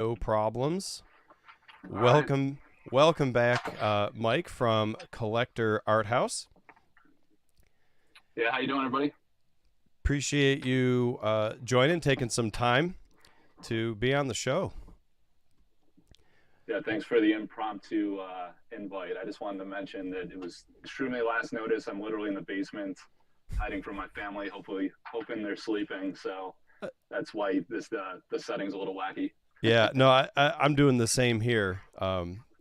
No problems. All right. Welcome back, Mike from Collector Art House. Yeah, how you doing, everybody? Appreciate you joining, taking some time to be on the show. Yeah, thanks for the impromptu invite. I just wanted to mention that it was extremely last notice. I'm literally in the basement, hiding from my family. Hopefully, hoping they're sleeping. So that's why the setting's a little wacky. Yeah, no, I'm doing the same here.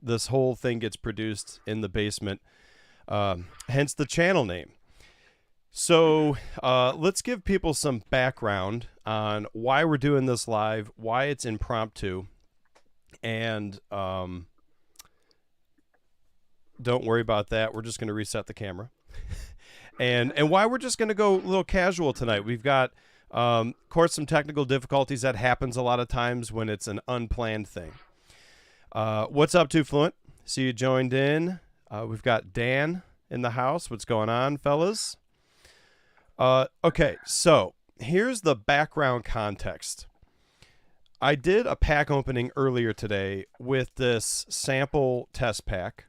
This whole thing gets produced in the basement, hence the channel name. So let's give people some background on why we're doing this live, why it's impromptu, and don't worry about that. We're just going to reset the camera. And why we're just going to go a little casual tonight. We've got, of course, some technical difficulties. That happens a lot of times when it's an unplanned thing. What's up, Too Fluent? See you joined in. We've got Dan in the house. What's going on, fellas? Okay, so here's the background context. I did a pack opening earlier today with this sample test pack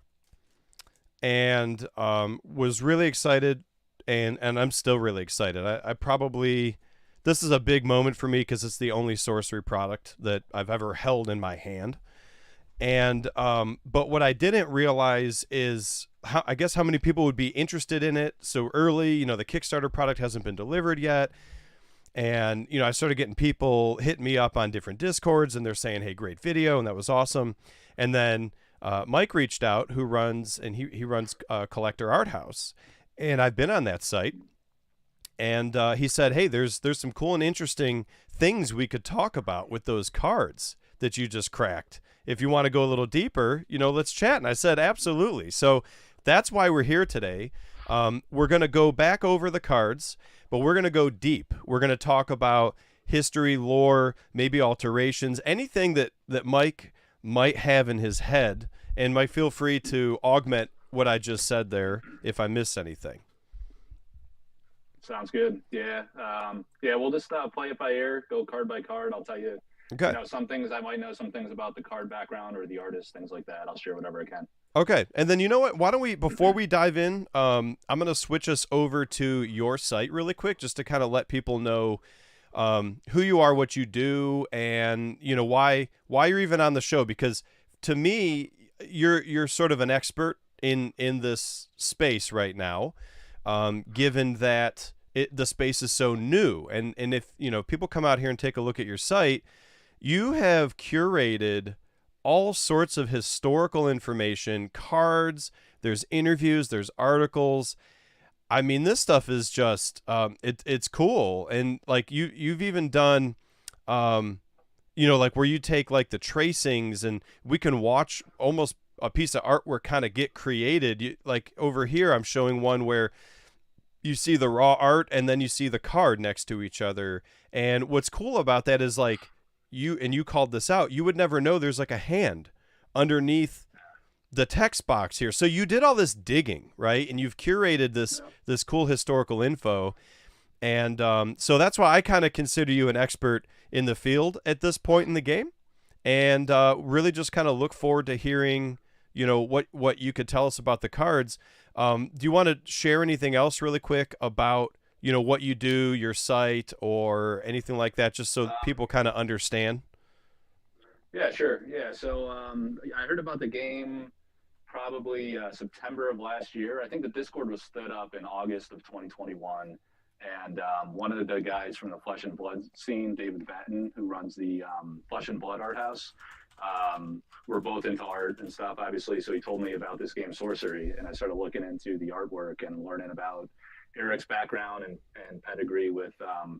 and was really excited, and I'm still really excited. I probably, this is a big moment for me because it's the only sorcery product that I've ever held in my hand. And but what I didn't realize is I guess how many people would be interested in it so early. You know, the Kickstarter product hasn't been delivered yet. And, you know, I started getting people hitting me up on different Discords and they're saying, hey, great video. And that was awesome. And then Mike reached out, who runs, and he runs Collector Art House. And I've been on that site. And he said, hey, there's some cool and interesting things we could talk about with those cards that you just cracked. If you want to go a little deeper, you know, let's chat. And I said, absolutely. So that's why we're here today. We're going to go back over the cards, but we're going to go deep. We're going to talk about history, lore, maybe alterations, anything that Mike might have in his head. And Mike, feel free to augment what I just said there if I miss anything. Sounds good. Yeah. Yeah, we'll just play it by ear, go card by card. I'll tell you, Okay. some things I might know, some things about the card background or the artist, things like that. I'll share whatever I can. Okay. And then you know what? Why don't we, before we dive in, I'm going to switch us over to your site really quick just to kind of let people know who you are, what you do, and, you know, why you're even on the show. Because to me, you're sort of an expert in this space right now, given that the space is so new. And if, you know, people come out here and take a look at your site, you have curated all sorts of historical information, cards, there's interviews, there's articles. I mean, this stuff is just it's cool. And like you've even done you know, like where you take like the tracings and we can watch almost a piece of artwork kind of get created. Like over here I'm showing one where you see the raw art and then you see the card next to each other. And what's cool about that is like you called this out, you would never know there's like a hand underneath the text box here. So you did all this digging, right? And you've curated this cool historical info. And so that's why I kind of consider you an expert in the field at this point in the game. And really just kind of look forward to hearing, you know, what you could tell us about the cards. Do you want to share anything else really quick about, you know, what you do, your site, or anything like that, just so people kind of understand? Yeah, sure. Yeah. So I heard about the game probably September of last year. I think the Discord was stood up in August of 2021. And one of the guys from the Flesh and Blood scene, David Batten, who runs the Flesh and Blood art house, we're both into art and stuff, obviously. So he told me about this game, Sorcery. And I started looking into the artwork and learning about Erik's background and pedigree with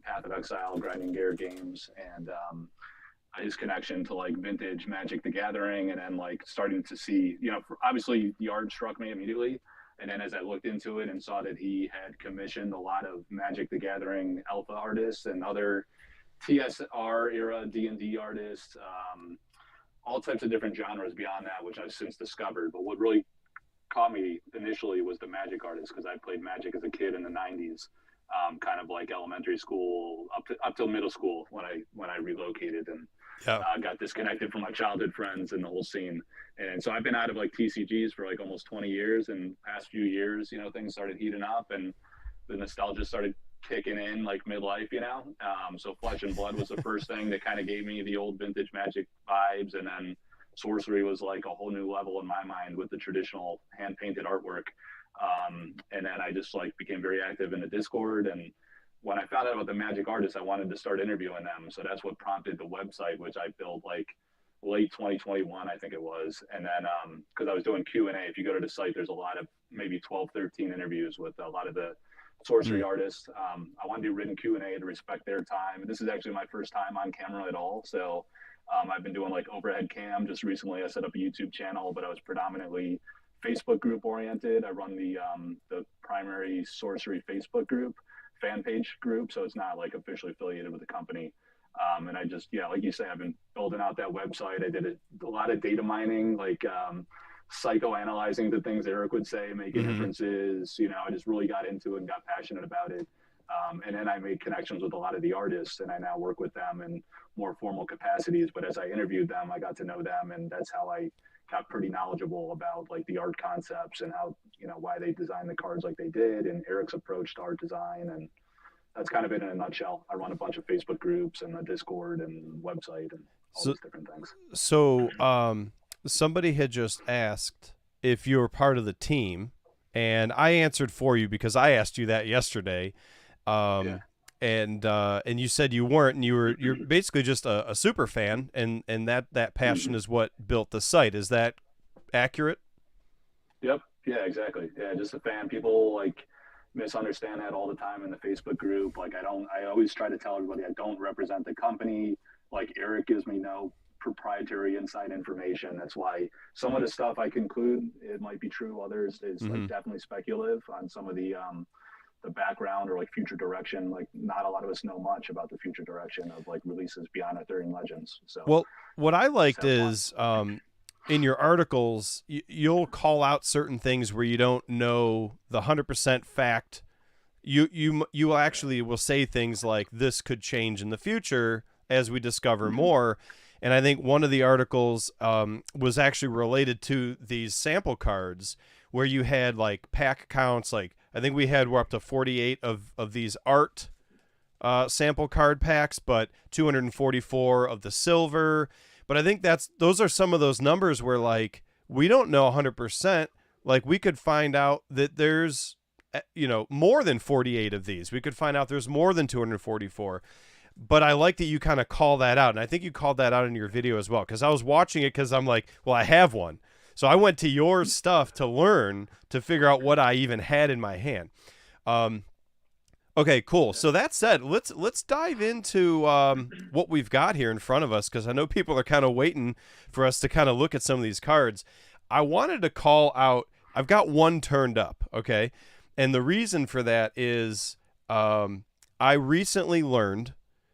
Path of Exile, Grinding Gear games, and his connection to like vintage Magic the Gathering, and then like starting to see, obviously the art struck me immediately. And then as I looked into it and saw that he had commissioned a lot of Magic the Gathering alpha artists and other TSR era D&D artists, all types of different genres beyond that, which I've since discovered. But what really caught me initially was the Magic artists, because I played Magic as a kid in the 90s, kind of like elementary school up till middle school when I relocated. And Yeah. got disconnected from my childhood friends and the whole scene. And so I've been out of like TCGs for like almost 20 years. And past few years, things started heating up and the nostalgia started kicking in like midlife, So Flesh and Blood was the first thing that kind of gave me the old vintage Magic vibes. And then Sorcery was like a whole new level in my mind with the traditional hand painted artwork. And then I just like became very active in the Discord. And when I found out about the Magic artists, I wanted to start interviewing them. So that's what prompted the website, which I built like late 2021, I think it was. And then because I was doing Q&A, if you go to the site, there's a lot of maybe 12, 13 interviews with a lot of the sorcery artists. I want to do written Q&A to respect their time. This is actually my first time on camera at all. So I've been doing like overhead cam. Just recently I set up a YouTube channel, but I was predominantly Facebook group oriented. I run the primary sorcery Facebook group, fan page group. So it's not like officially affiliated with the company. And I just, like you say, I've been building out that website. I did a lot of data mining, like psychoanalyzing the things Erik would say, making inferences. I just really got into it and got passionate about it. And then I made connections with a lot of the artists, and I now work with them in more formal capacities. But as I interviewed them, I got to know them, and that's how I got pretty knowledgeable about like the art concepts and how, why they designed the cards like they did, and Erik's approach to art design. And that's kind of it in a nutshell. I run a bunch of Facebook groups and a Discord and website and all these different things. So, somebody had just asked if you were part of the team, and I answered for you because I asked you that yesterday. And you said you weren't, and you're basically just a super fan, and that passion is what built the site. Is that accurate? Yep. Yeah, exactly. Yeah, just a fan. People like misunderstand that all the time in the Facebook group. Like I always try to tell everybody I don't represent the company. Like Erik gives me no proprietary inside information. That's why some of the stuff I conclude, it might be true. Others is like definitely speculative on some of the background or like future direction. Like not a lot of us know much about the future direction of like releases beyond Arthurian Legends. So well, what I liked is in your articles, you'll call out certain things where you don't know the 100% fact. You actually will say things like this could change in the future as we discover more. And I think one of the articles was actually related to these sample cards where you had like pack counts. Like I think we're up to 48 of these art sample card packs, but 244 of the silver. But I think those are some of those numbers where like we don't know 100%. Like we could find out that there's more than 48 of these. We could find out there's more than 244. But I like that you kind of call that out. And I think you called that out in your video as well. Because I was watching it because I'm like, well, I have one. So I went to your stuff to learn, to figure out what I even had in my hand. Okay, cool. So that said, let's dive into what we've got here in front of us. Because I know people are kind of waiting for us to kind of look at some of these cards. I wanted to call out, I've got one turned up, okay? And the reason for that is I recently learned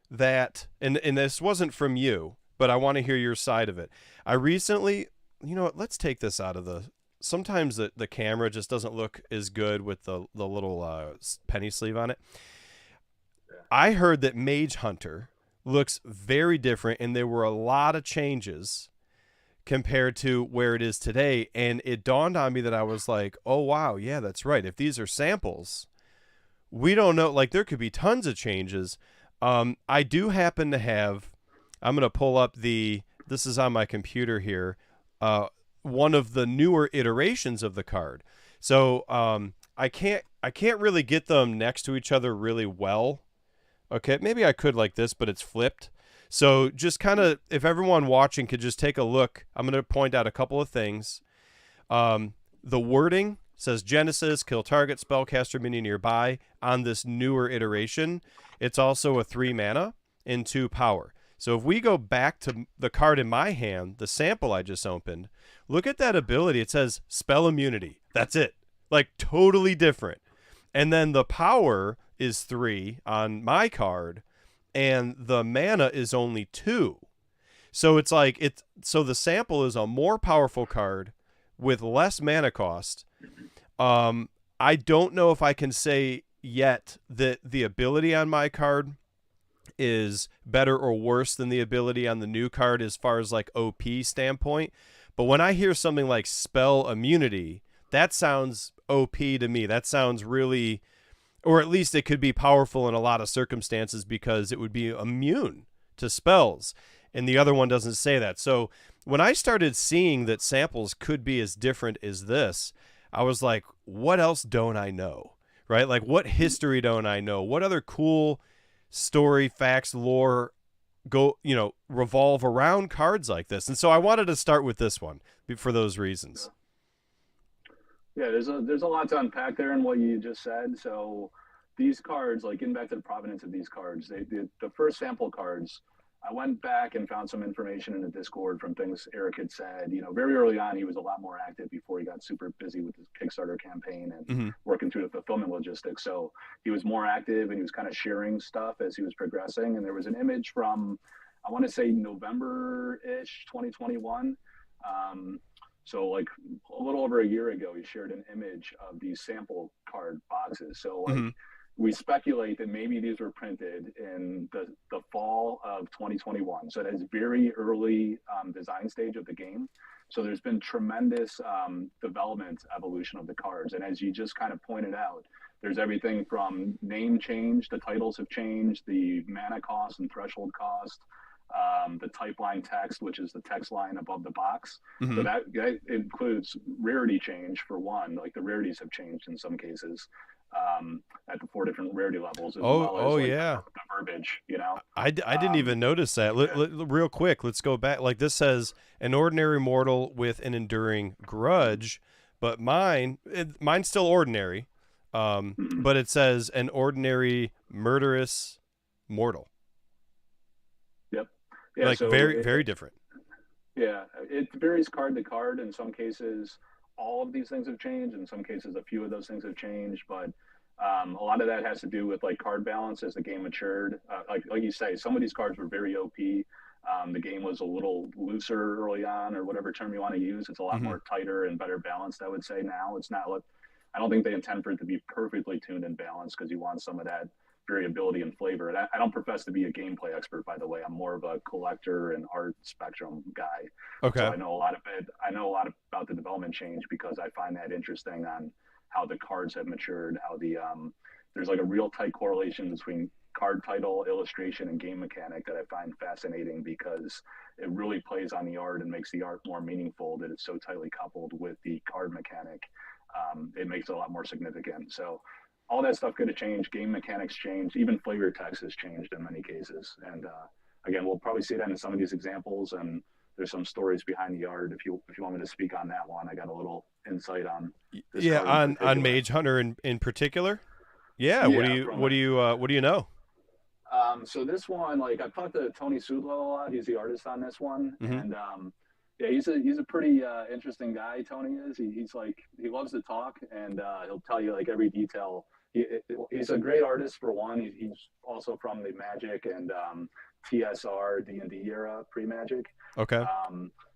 that, and this wasn't from you, but I want to hear your side of it. I recently, let's take this out of sometimes the camera just doesn't look as good with the little penny sleeve on it. I heard that Mage Hunter looks very different, and there were a lot of changes compared to where it is today. And it dawned on me that I was like, oh, wow, yeah, that's right. If these are samples, we don't know. Like, there could be tons of changes. I do happen to have, I'm going to pull up this is on my computer here, one of the newer iterations of the card. So I can't really get them next to each other really well. Okay, maybe I could like this, but it's flipped. So just kind of, if everyone watching could just take a look, I'm going to point out a couple of things. The wording says Genesis, kill target spellcaster minion nearby on this newer iteration. It's also a 3 mana and 2 power. So if we go back to the card in my hand, the sample I just opened, look at that ability. It says spell immunity. That's it. Like totally different. And then the power is 3 on my card, and the mana is only 2. So it's like so the sample is a more powerful card with less mana cost. I don't know if I can say yet that the ability on my card is better or worse than the ability on the new card as far as like OP standpoint. But when I hear something like spell immunity, that sounds OP to me. That sounds really, or at least it could be powerful in a lot of circumstances because it would be immune to spells. And the other one doesn't say that. So when I started seeing that samples could be as different as this, I was like, what else don't I know? Right? Like, what history don't I know? What other cool story, facts, lore revolve around cards like this? And so I wanted to start with this one for those reasons. Yeah, there's a lot to unpack there in what you just said. So these cards, like getting back to the provenance of these cards, the first sample cards, I went back and found some information in the Discord from things Erik had said. Very early on, he was a lot more active before he got super busy with his Kickstarter campaign and working through the fulfillment logistics. So he was more active and he was kind of sharing stuff as he was progressing. And there was an image from, I want to say November-ish, 2021. So like a little over a year ago, he shared an image of these sample card boxes. So like, we speculate that maybe these were printed in the fall of 2021. So that is very early design stage of the game. So there's been tremendous development, evolution of the cards. And as you just kind of pointed out, there's everything from name change, the titles have changed, the mana cost and threshold cost, the type line text, which is the text line above the box. So that includes rarity change for one, like the rarities have changed in some cases. At the 4 different rarity levels, as well as the verbiage. I didn't even notice that. Real quick, let's go back. Like, this says an ordinary mortal with an enduring grudge, but mine's still ordinary, but it says an ordinary murderous mortal. Yep. Yeah, like, so very different. Yeah, it varies card to card. In some cases, all of these things have changed. In some cases, a few of those things have changed, but a lot of that has to do with like card balance as the game matured. Like you say, some of these cards were very OP. The game was a little looser early on, or whatever term you want to use. It's a lot more tighter and better balanced, I would say. Now it's not. I don't think they intend for it to be perfectly tuned and balanced, because you want some of that variability and flavor. And I don't profess to be a gameplay expert, by the way. I'm more of a collector and art spectrum guy. Okay. So I know a lot of it. I know a lot about the development change because I find that interesting on how the cards have matured, how there's like a real tight correlation between card title, illustration, and game mechanic that I find fascinating, because it really plays on the art and makes the art more meaningful, that it's so tightly coupled with the card mechanic. It makes it a lot more significant. So all that stuff could have changed. Game mechanics changed. Even flavor text has changed in many cases. And again, we'll probably see that in some of these examples. And there's some stories behind the art. If you want me to speak on that one, I got a little insight on this. Yeah, on Mage Hunter in particular. Yeah. What do you know? So this one, like, I've talked to Tony Sudlow a lot. He's the artist on this one, and yeah, he's a pretty interesting guy. Tony is. He's like, he loves to talk, and he'll tell you like every detail. He's a great artist for one. He's also from the Magic and TSR D&D era, pre-Magic. Okay.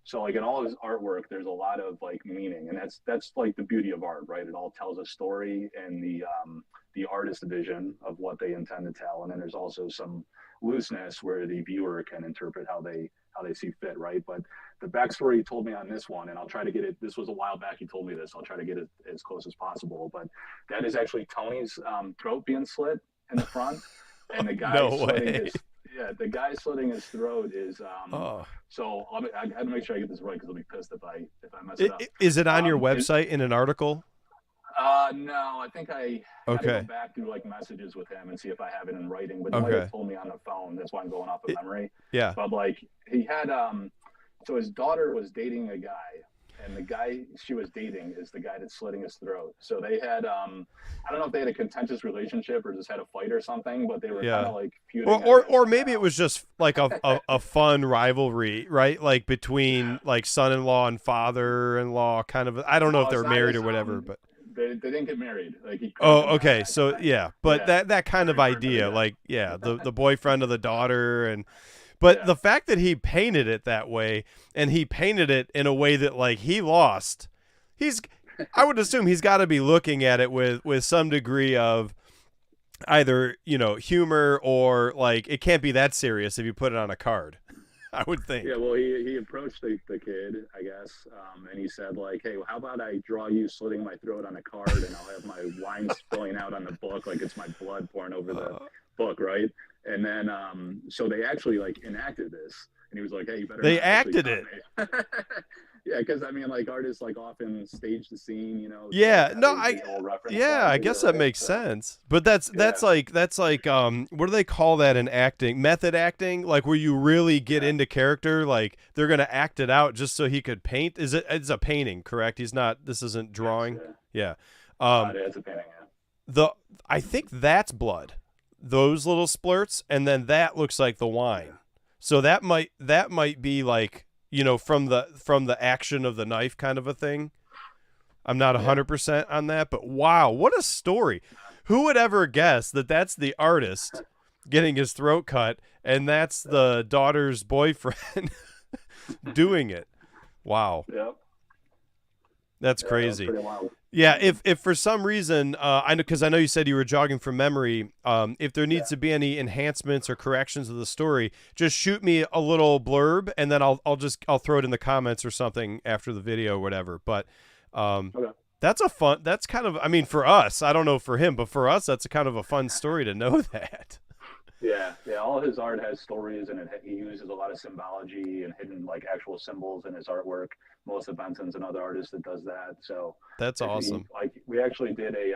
So like in all of his artwork, there's a lot of like meaning, and that's like the beauty of art, right? It all tells a story, and the artist vision of what they intend to tell, and then there's also some looseness where the viewer can interpret how they see fit, right? But the backstory he told me on this one, and I'll try to get it. This was a while back. He told me this. I'll try to get it as close as possible. But that is actually Tony's throat being slit in the front, and the guy the guy slitting his throat is So I had to make sure I get this right, because I'll be pissed if I mess it up. Is it on your website in an article? No, I think I gotta go back through like messages with him and see if I have it in writing. But he might have told me on the phone. That's why I'm going off of memory. Yeah. But like he had so his daughter was dating a guy, and the guy she was dating is the guy that's slitting his throat. So they had I don't know if they had a contentious relationship or just had a fight or something, but they were kind of like feuding. Or maybe it was just like a fun rivalry, right? Like between like son-in-law and father-in-law, kind of. I don't know if they're married or whatever, but. They didn't get married. Like okay. So yeah, but that kind of idea, like the boyfriend of the daughter, but the fact that he painted it that way, and he painted it in a way that like he lost, I would assume he's got to be looking at it with some degree of either, humor, or like it can't be that serious if you put it on a card. I would Yeah, think. well, he approached the kid, I guess, and he said like, "Hey, how about I draw you slitting my throat on a card, and I'll have my wine spilling out on the book like it's my blood pouring over the Uh, book, right?" And then, so they actually like enacted this, and he was like, "Hey, you better they not actually acted cut it. me." Yeah, because I mean, like artists like often stage the scene, so they Yeah, have no, a visual reference yeah, point I to you, guess that right? makes So sense. But yeah, that's like what do they call that in acting? Method acting, like where you really get yeah, into character, like they're going to act it out just so he could paint. It's a painting, correct? He's not this isn't yes, drawing. yeah. Yeah. Um It's a painting. Yeah. the I think that's blood. Those little splurts, and then that looks like the Okay. wine. So that might be like, from the action of the knife kind of a thing. I'm not Yeah. 100% on that, but wow, what a story. Who would ever guess that that's the artist getting his throat cut and that's the daughter's boyfriend doing it? Wow, Yeah. that's Yeah, that was crazy. pretty wild. Yeah, if for some reason, I know, because I know you said you were jogging from memory. If there needs Yeah. to be any enhancements or corrections of the story, just shoot me a little blurb, and then I'll throw it in the comments or something after the video or whatever. But um, Okay. that's kind of, I mean, for us, I don't know for him, but for us, that's a kind of a fun story to know that. Yeah, yeah. All his art has stories, and he uses a lot of symbology and hidden like actual symbols in his artwork. Melissa Benson's another artist that does that. So That's if he awesome. like, we actually did a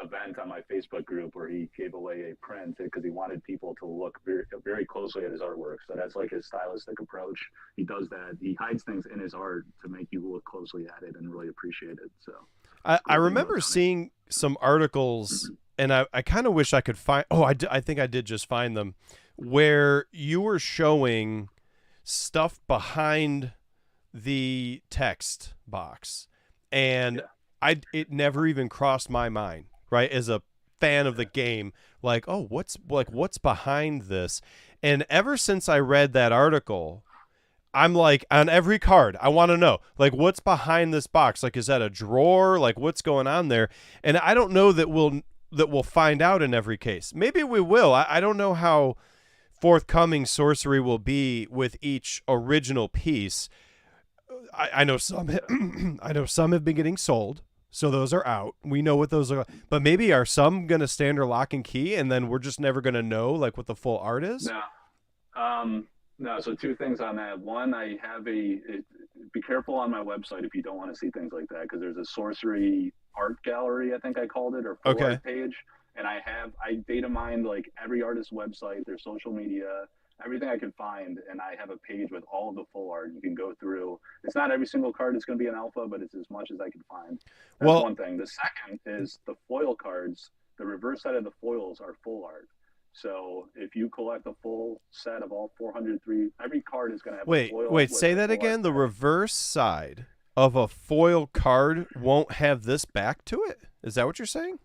event on my Facebook group where he gave away a print because he wanted people to look very closely at his artwork. So that's like his stylistic approach. He does that. He hides things in his art to make you look closely at it and really appreciate it. So I, it's a I cool thing about remember Tony. seeing some articles, and I kind of wish I could find. Oh, I think I did just find them, where you were showing stuff behind the text box, and Yeah, it never even crossed my mind, right, as a fan of the game, like, oh, what's behind this. And ever since I read that article, I'm like, on every card, I want to know, like, what's behind this box? Like, is that a drawer? Like, what's going on there? And I don't know that we'll find out in every case. Maybe we will. I don't know how forthcoming sorcery will be with each original piece. I know some I know some have been getting sold, so those are out. We know what those are. But maybe are some gonna stand or lock and key, and then we're just never gonna know like what the full art is? no. No, so two things on that. One, I have be careful on my website if you don't want to see things like that, because there's a sorcery art gallery, I think I called it, or full Okay. art page. And I data mined like every artist's website, their social media, everything I could find. And I have a page with all of the full art. You can go through. It's not every single card that's going to be an alpha, but it's as much as I can find. That's Well, one thing. The second is the foil cards. The reverse side of the foils are full art. So if you collect a full set of all 403, every card is going to have a foil wait, with say the that full art again. The back. reverse side of a foil card won't have this back to it? Is that what you're saying?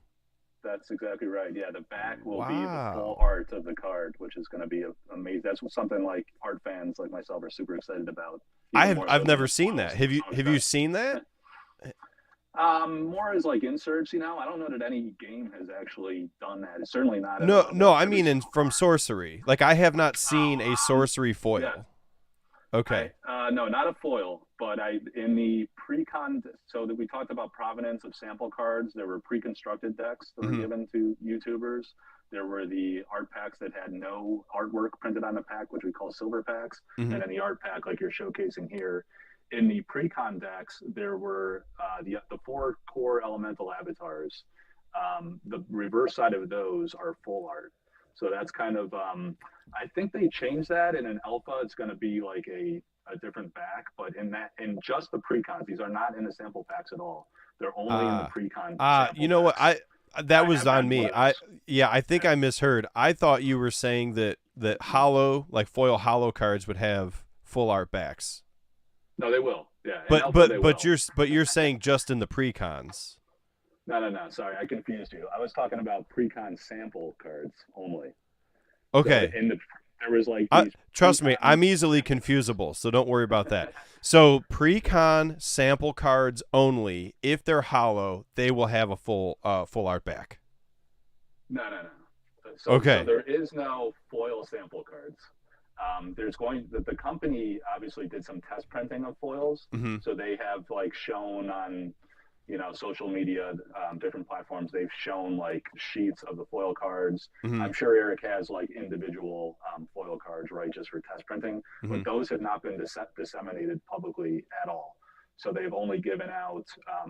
That's exactly right. Yeah, the back will be the full Wow. art of the card, which is going to be amazing. That's something like art fans like myself are super excited about, even more I've so than never the seen foils that. to some Have you extent. seen that? More as like inserts, I don't know that any game has actually done that. It's certainly not at a No, level no, of I every mean single from card. sorcery. Like I have not seen a sorcery Yeah, foil. Okay. no, not a foil, but I in the pre-con. So that we talked about provenance of sample cards. There were pre-constructed decks that were Hmm. given to YouTubers. There were the art packs that had no artwork printed on the pack, which we call silver packs, Hmm. and then the art pack like you're showcasing here. In the pre-con decks, there were the four core elemental avatars. The reverse side of those are full art. So that's kind of I think they changed that in an alpha. It's going to be like a different back, but in just the precons, these are not in the sample packs at all. They're only in the Uh precon you sample know what? decks. That I was have on gotten one me. of those. Yeah, I think I misheard. I thought you were saying that hollow, like foil hollow cards would have full art backs. No, they will. Yeah, in But alpha they but but will. you're saying just in the precons. No, no, no. Sorry, I confused you. I was talking about precon sample cards only. So Okay. in the there was like these Trust me, precon I'm easily sample decks. confusable, so don't worry about that. So pre-con sample cards only. If they're hollow, they will have a full art back. No, no, no. So Okay. there is no foil sample cards. There's going the company obviously did some test printing of foils, Mm-hmm. so they have like shown on social media, different platforms. They've shown like sheets of the foil cards. Mm-hmm. I'm sure Erik has like individual foil cards, right, just for test printing, Mm-hmm. but those have not been disseminated publicly at all. So they've only given out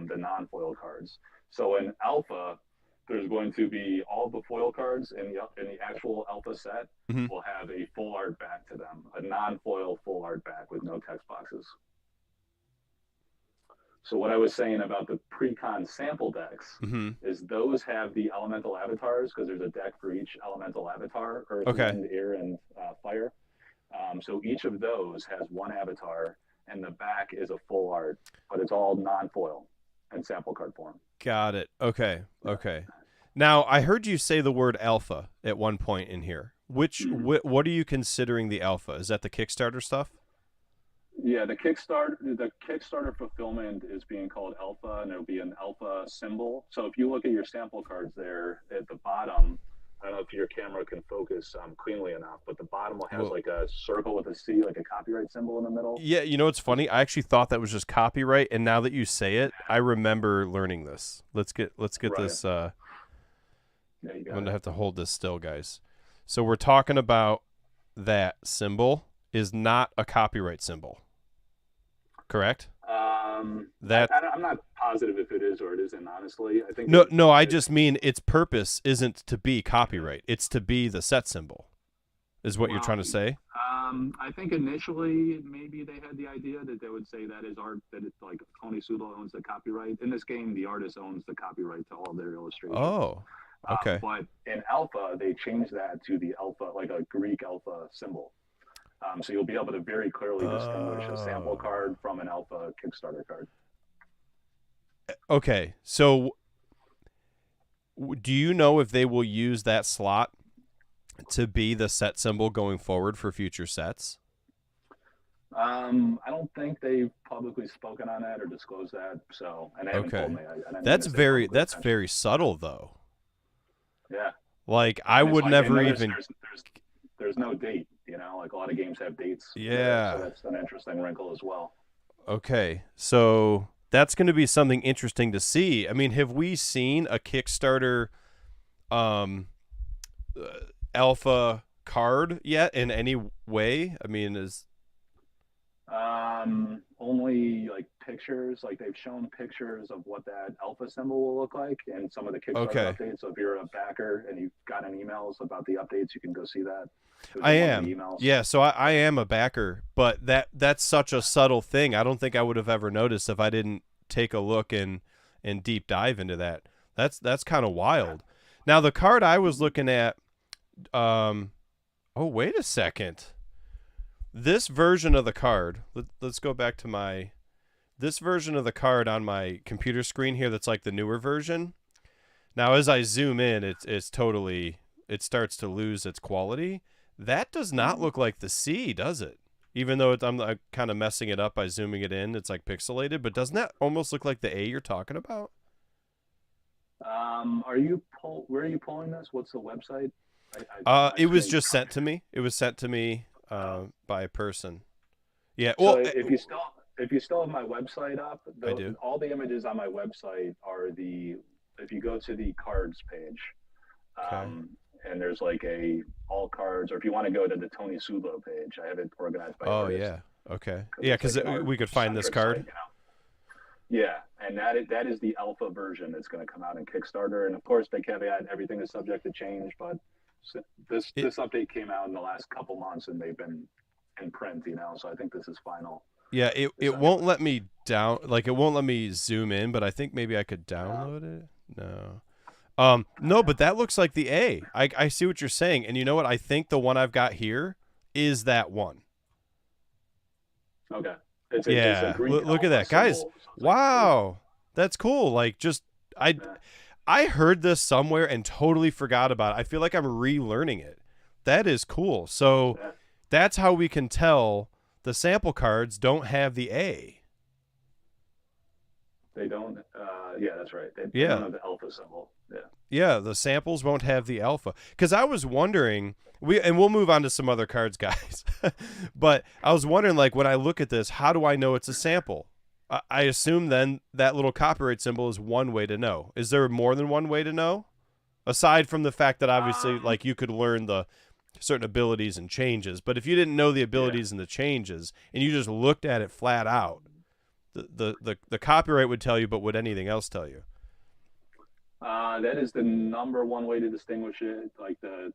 the non-foil cards. So in alpha, there's going to be all the foil cards in the actual alpha set Mm-hmm. will have a full art back to them, a non-foil full art back with no text boxes. So what I was saying about the pre-con sample decks Mm-hmm. is those have the elemental avatars because there's a deck for each elemental avatar: earth, Okay. wind, air, and fire. So each of those has one avatar, and the back is a full art, but it's all non-foil and sample card form. Got it. Okay. Yeah. Okay. Now, I heard you say the word alpha at one point in here. What are you considering the alpha? Is that the Kickstarter stuff? Yeah, the Kickstarter fulfillment is being called alpha, and it'll be an alpha symbol. So if you look at your sample cards there at the bottom, I don't know if your camera can focus cleanly enough, but the bottom has Well, like a circle with a C, like a copyright symbol in the middle. yeah, you know what's funny? I actually thought that was just copyright, and now that you say it, I remember learning this. Let's get Right. this Yeah, you I'm got going to it. have to hold this still, guys. So we're talking about that symbol is not a copyright symbol. Correct? That I'm not positive if it is or it isn't. Honestly, I think no, I just mean its purpose isn't to be copyright. It's to be the set symbol. Is what you're well, trying to say? I think initially maybe they had the idea that they would say that is art, that it's like Tony Sudo owns the copyright. In this game, the artist owns the copyright to all their illustrations. Oh, okay. But in alpha, they changed that to the alpha, like a Greek alpha symbol. So you'll be able to very clearly distinguish a sample Oh. card from an alpha Kickstarter card. Okay. So do you know if they will use that slot to be the set symbol going forward for future sets? I don't think they've publicly spoken on that or disclosed that. So, and they haven't told Okay. me. I didn't That's say very publicly, that's very subtle though. Yeah. Like I And it's would like, never there's, even there's no date, like a lot of games have dates. Yeah. So that's an interesting wrinkle as well. Okay. So that's going to be something interesting to see. I mean, have we seen a Kickstarter um alpha card yet in any way? I mean, is Only like pictures, like they've shown pictures of what that alpha symbol will look like and some of the Kickstarter okay. updates. So if you're a backer and you've gotten emails about the updates, you can go see that. I One of the am. emails. Yeah, so I am a backer, but that's such a subtle thing. I don't think I would have ever noticed if I didn't take a look and deep dive into that. That's kind of wild. Now the card I was looking at oh, wait a second. This version of the card, let's go back to this version of the card on my computer screen here that's like the newer version. Now as I zoom in, it's totally, it starts to lose its quality. That does not look like the C, does it? Even though I'm kind of messing it up by zooming it in, it's like pixelated, but doesn't that almost look like the A you're talking about? Where are you pulling this? What's the website? It was just sent to me. It was sent to me by a person. Yeah. Well, so if you still have my website up, I do. all the images on my website are if you go to the cards page, Okay. and there's like all cards, or if you want to go to the Tony Sudo page, I have it organized by Oh artist. yeah. Okay. Yeah, because like we could find this card. site, Yeah, and that is the alpha version that's going to come out in Kickstarter, and of course they caveat everything is subject to change, but this update came out in the last couple months and they've been in print, so I think this is final. Yeah, it won't let me it won't let me zoom in, but I think maybe I could download it. No. No, but that looks like the A. I see what you're saying, and you know what? I think the one I've got here is that one. Okay. It's a look at that, guys. Wow, that's cool. Like, just I heard this somewhere and totally forgot about it. I feel like I'm relearning it. That is cool. So that's how we can tell the sample cards don't have the A. They don't. Yeah, that's right. They don't Yeah. have the alpha symbol. Yeah. Yeah, the samples won't have the alpha. Because I was wondering, we'll move on to some other cards, guys. But I was wondering, like, when I look at this, how do I know it's a sample? I assume then that little copyright symbol is one way to know. Is there more than one way to know? Aside from the fact that obviously, like, you could learn the certain abilities and changes, but if you didn't know the abilities and the changes, and you just looked at it flat out, the copyright would tell you, but would anything else tell you? That is the number one way to distinguish it. Like the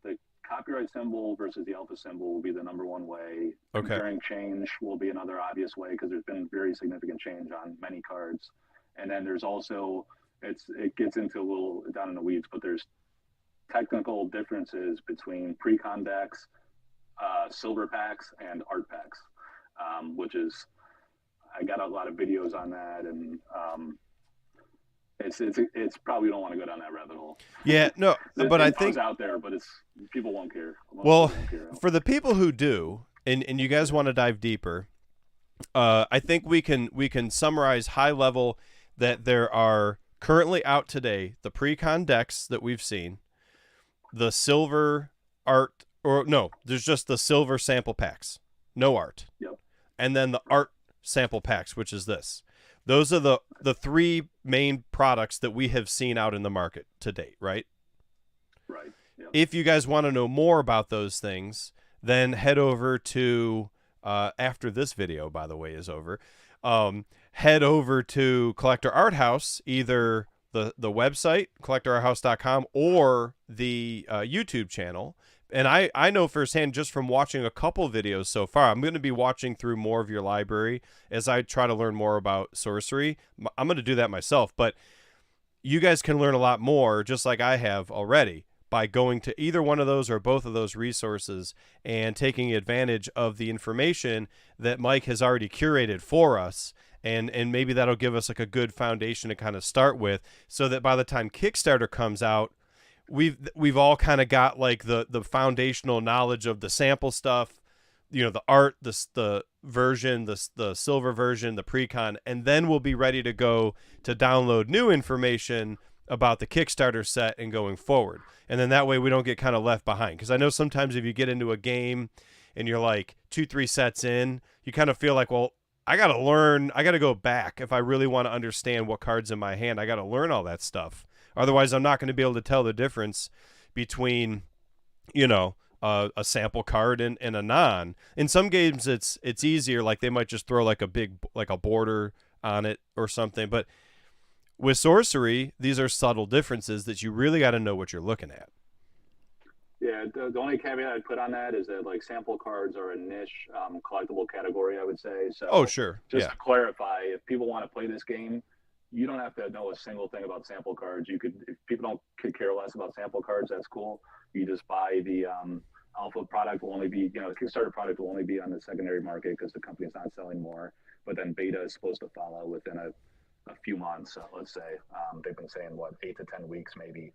copyright symbol versus the alpha symbol will be the number one way. Okay. Comparing change will be another obvious way because there's been very significant change on many cards. And then there's also, it gets into a little down in the weeds, but there's technical differences between pre-con decks, silver packs, and art packs, which is, I got a lot of videos on that, and it's probably, don't want to go down that rabbit hole. Yeah, no, but I think it's out there, but people won't care. Well, for the people who do, and you guys want to dive deeper, I think we can summarize high level that there are currently out today the pre-con decks that we've seen, the silver art, or no, there's just the silver sample packs, no art. Yep. And then the art sample packs, which is this. Those are the three main products that we have seen out in the market to date, right? Right. Yep. If you guys want to know more about those things, then head over to, after this video, by the way, is over, head over to Collector Art House, either the website, collectorarthouse.com, or the YouTube channel. And I know firsthand just from watching a couple videos so far, I'm going to be watching through more of your library as I try to learn more about sorcery. I'm going to do that myself, but you guys can learn a lot more, just like I have already, by going to either one of those or both of those resources and taking advantage of the information that Mike has already curated for us. And maybe that'll give us like a good foundation to kind of start with, so that by the time Kickstarter comes out, we've all kind of got like the foundational knowledge of the sample stuff, the art, the version, the silver version, the pre-con, and then we'll be ready to go to download new information about the Kickstarter set and going forward. And then that way we don't get kind of left behind. Because I know sometimes if you get into a game and you're like 2-3 sets in, you kind of feel like, well, I got to learn, I got to go back. If I really want to understand what card's in my hand, I got to learn all that stuff. Otherwise, I'm not going to be able to tell the difference between, a sample card and a non. In some games, it's easier. Like they might just throw like a border on it or something. But with sorcery, these are subtle differences that you really got to know what you're looking at. Yeah, the only caveat I'd put on that is that like sample cards are a niche collectible category, I would say. So oh, sure. Just to clarify, if people want to play this game, you don't have to know a single thing about sample cards. You could, if people could care less about sample cards, that's cool. You just buy the alpha product will only be, the Kickstarter product will only be on the secondary market because the company's not selling more. But then beta is supposed to follow within a few months. So let's say they've been saying 8 to 10 weeks maybe.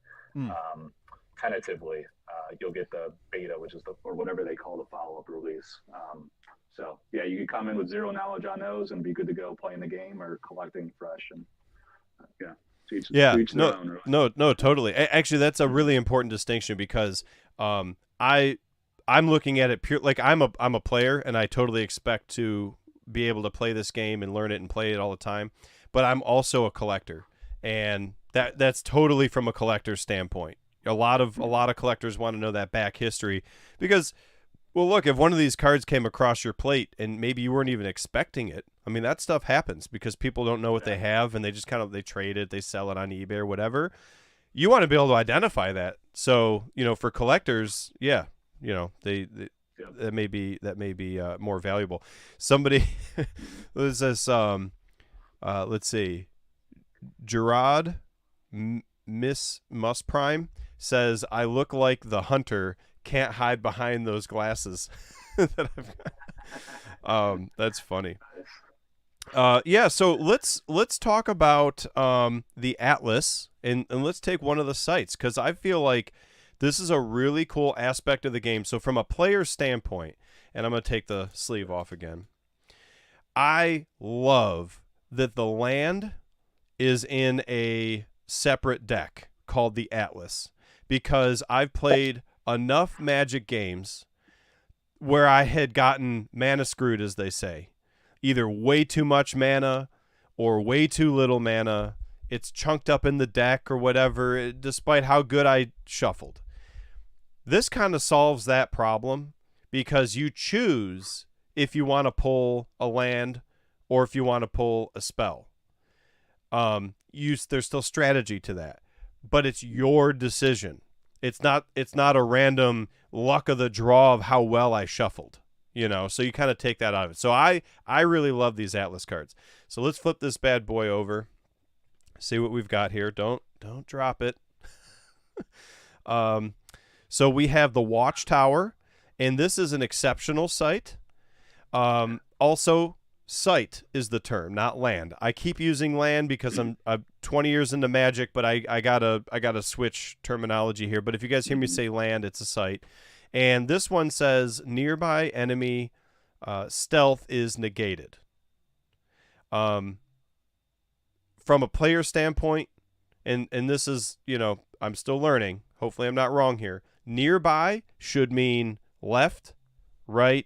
Tentatively, you'll get the beta, which is or whatever they call the follow-up release. So yeah, you can come in with zero knowledge on those and be good to go playing the game or collecting fresh. And no, totally. Actually, that's a really important distinction because I'm looking at it pure, like I'm a player and I totally expect to be able to play this game and learn it and play it all the time. But I'm also a collector, and that's totally from a collector's standpoint. A lot of collectors want to know that back history because, well, look, if one of these cards came across your plate and maybe you weren't even expecting it, I mean, that stuff happens because people don't know what they have and they just they trade it, they sell it on eBay or whatever. You want to be able to identify that. So, for collectors, yeah, that may be more valuable. Somebody was this, let's see, Gerard Miss Musprime says, I look like the hunter, can't hide behind those glasses that I've got. That's funny. So let's talk about the Atlas and let's take one of the sites, because I feel like this is a really cool aspect of the game. So from a player standpoint, and I'm going to take the sleeve off again, I love that the land is in a separate deck called the Atlas, because I've played enough Magic games where I had gotten mana screwed, as they say. Either way too much mana or way too little mana. It's chunked up in the deck or whatever, despite how good I shuffled. This kind of solves that problem because you choose if you want to pull a land or if you want to pull a spell. There's still strategy to that, but it's your decision. It's not a random luck of the draw of how well I shuffled, so you kind of take that out of it. So I really love these Atlas cards. So let's flip this bad boy over, see what we've got here. Don't drop it. So we have the Watchtower, and this is an exceptional site. Also, site is the term, not land. I keep using land because I'm 20 years into Magic, but I gotta switch terminology here. But if you guys hear me say land, it's a site. And this one says nearby enemy stealth is negated. From a player standpoint, and this is, I'm still learning. Hopefully I'm not wrong here. Nearby should mean left, right,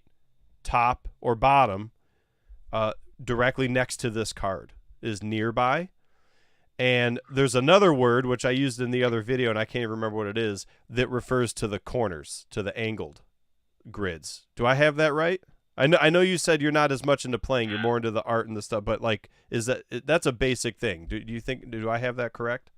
top, or bottom. Directly next to this card is nearby. And there's another word, which I used in the other video, and I can't even remember what it is, that refers to the corners, to the angled grids. Do I have that right? I know you said you're not as much into playing, you're more into the art and the stuff, but that's a basic thing. Do I have that correct?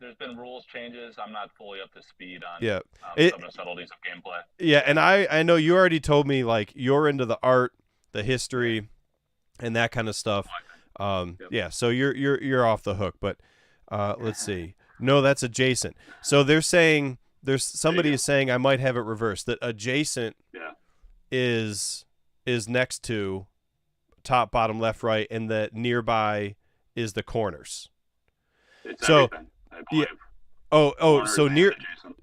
There's been rules changes. I'm not fully up to speed on some of the subtleties of gameplay. Yeah, and I know you already told me you're into the art, the history, and that kind of stuff. Yeah, so you're off the hook. But let's see. No, that's adjacent. So they're saying somebody is saying I might have it reversed. That adjacent is next to top, bottom, left, right, and that nearby is the corners. It's everything. Yeah.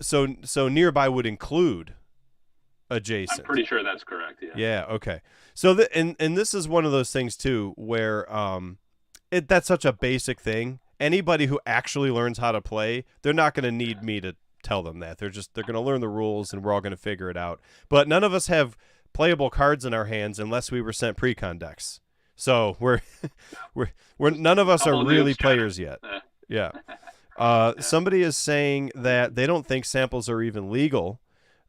So nearby would include adjacent. I'm pretty sure that's correct. Yeah. Yeah. Okay. So and this is one of those things too where that's such a basic thing. Anybody who actually learns how to play, they're not going to need me to tell them that. They're going to learn the rules and we're all going to figure it out. But none of us have playable cards in our hands unless we were sent pre-con decks. So we're none of us are really players yet. Yeah. Somebody is saying that they don't think samples are even legal.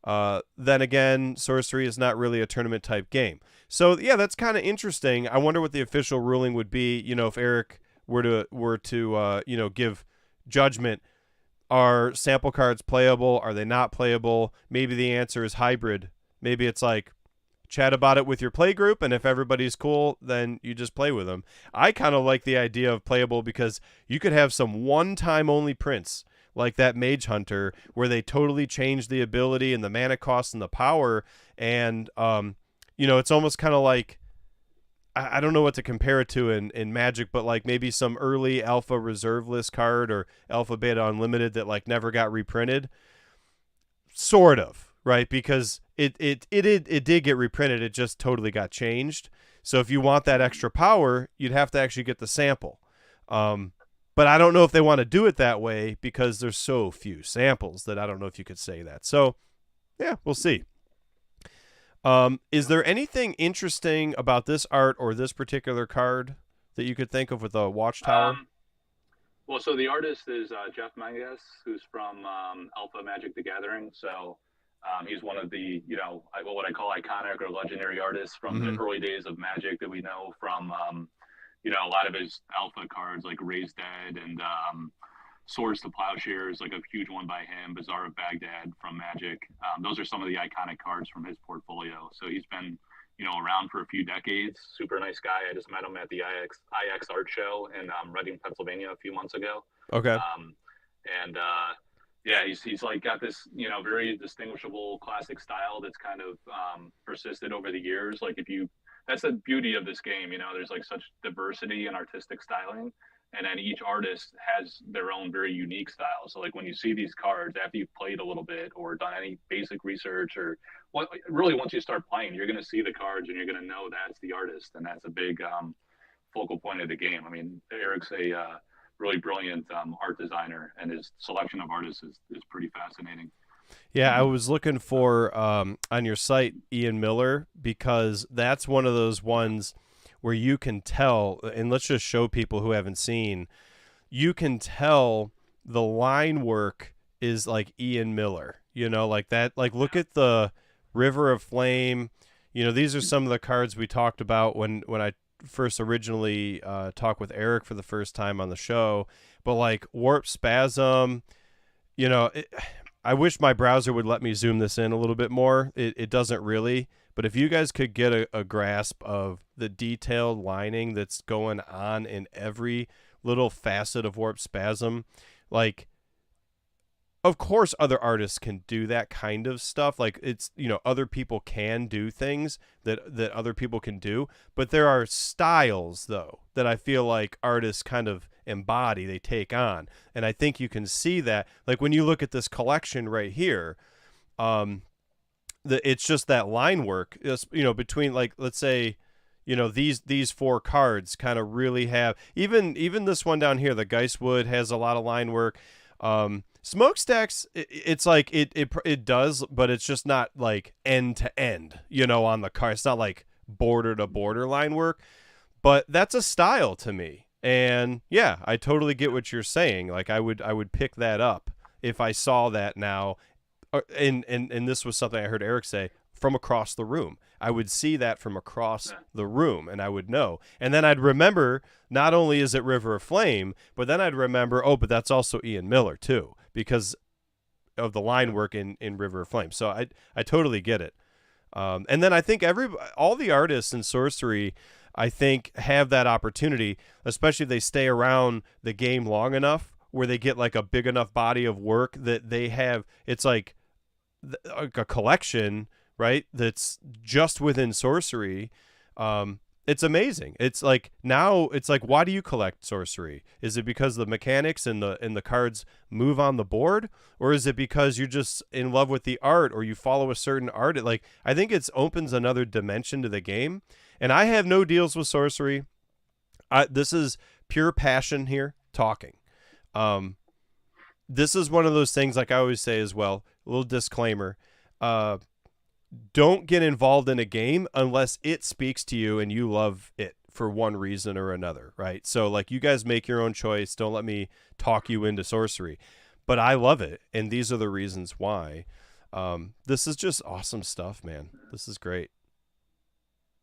Then again, Sorcery is not really a tournament type game. So yeah, that's kind of interesting. I wonder what the official ruling would be. If Erik were to give judgment. Are sample cards playable? Are they not playable? Maybe the answer is hybrid. Maybe it's chat about it with your play group, and if everybody's cool, then you just play with them. I kind of like the idea of playable because you could have some one-time only prints like that Mage Hunter where they totally change the ability and the mana cost and the power, and it's almost kind of like I don't know what to compare it to in Magic, but maybe some early alpha reserve list card or alpha beta unlimited that never got reprinted. Sort of, right? Because it did get reprinted. It just totally got changed. So if you want that extra power, you'd have to actually get the sample. But I don't know if they want to do it that way because there's so few samples that I don't know if you could say that. So yeah, we'll see. Is there anything interesting about this art or this particular card that you could think of with a Watchtower? Well, so the artist is Jeff Menges, who's from Alpha Magic: The Gathering. So he's one of the, what I call iconic or legendary artists from the early days of Magic that we know from, a lot of his alpha cards like Raised Dead and Swords to Plowshares, a huge one by him, Bazaar of Baghdad from Magic. Those are some of the iconic cards from his portfolio. So he's been, around for a few decades. Super nice guy. I just met him at the IX Art Show in Reading, Pennsylvania a few months ago. Okay. He's got this, very distinguishable classic style that's kind of persisted over the years. That's the beauty of this game, there's such diversity in artistic styling. And then each artist has their own very unique style. So when you see these cards, after you've played a little bit or done any basic research or once you start playing, you're going to see the cards and you're going to know that's the artist. And that's a big focal point of the game. I mean, Eric's a really brilliant art designer, and his selection of artists is pretty fascinating. Yeah, I was looking for on your site Ian Miller because that's one of those ones where you can tell, and let's just show people who haven't seen, you can tell the line work is like Ian Miller, like that. Like, look at the River of Flame. These are some of the cards we talked about when I first originally talked with Erik for the first time on the show. But like Warp Spasm, you know, it, I wish my browser would let me zoom this in a little bit more. It doesn't really. But if you guys could get a grasp of the detailed lining that's going on in every little facet of Warp Spasm, like, of course other artists can do that kind of stuff. Like, it's, other people can do things that other people can do, but there are styles though that I feel like artists kind of embody, they take on. And I think you can see that, like, when you look at this collection right here, it's just that line work, between, like, let's say, these four cards kind of really have, even this one down here, the Geistwood, has a lot of line work. Smokestacks, it's like it does, but it's just not like end to end, on the card. It's not like border to border line work, but that's a style to me. And yeah, I totally get what you're saying. Like, I would pick that up if I saw that now. And this was something I heard Erik say, from across the room. I would see that from across the room, and I would know. And then I'd remember, not only is it River of Flame, but then I'd remember, but that's also Ian Miller too, because of the line work in River of Flame. So I totally get it. And then I think all the artists in Sorcery, I think, have that opportunity, especially if they stay around the game long enough, where they get like a big enough body of work that they have. It's like a collection, right, that's just within Sorcery. It's amazing. It's like, now it's like, why do you collect Sorcery? Is it because the mechanics and the cards move on the board, or is it because you're just in love with the art, or you follow a certain art? Like, I think it opens another dimension to the game. And I have no deals with Sorcery. This is pure passion here talking. This is one of those things, like I always say as well, a little disclaimer, don't get involved in a game unless it speaks to you and you love it for one reason or another, right? So, like, you guys make your own choice. Don't let me talk you into Sorcery. But I love it, and these are the reasons why. This is just awesome stuff, man. This is great.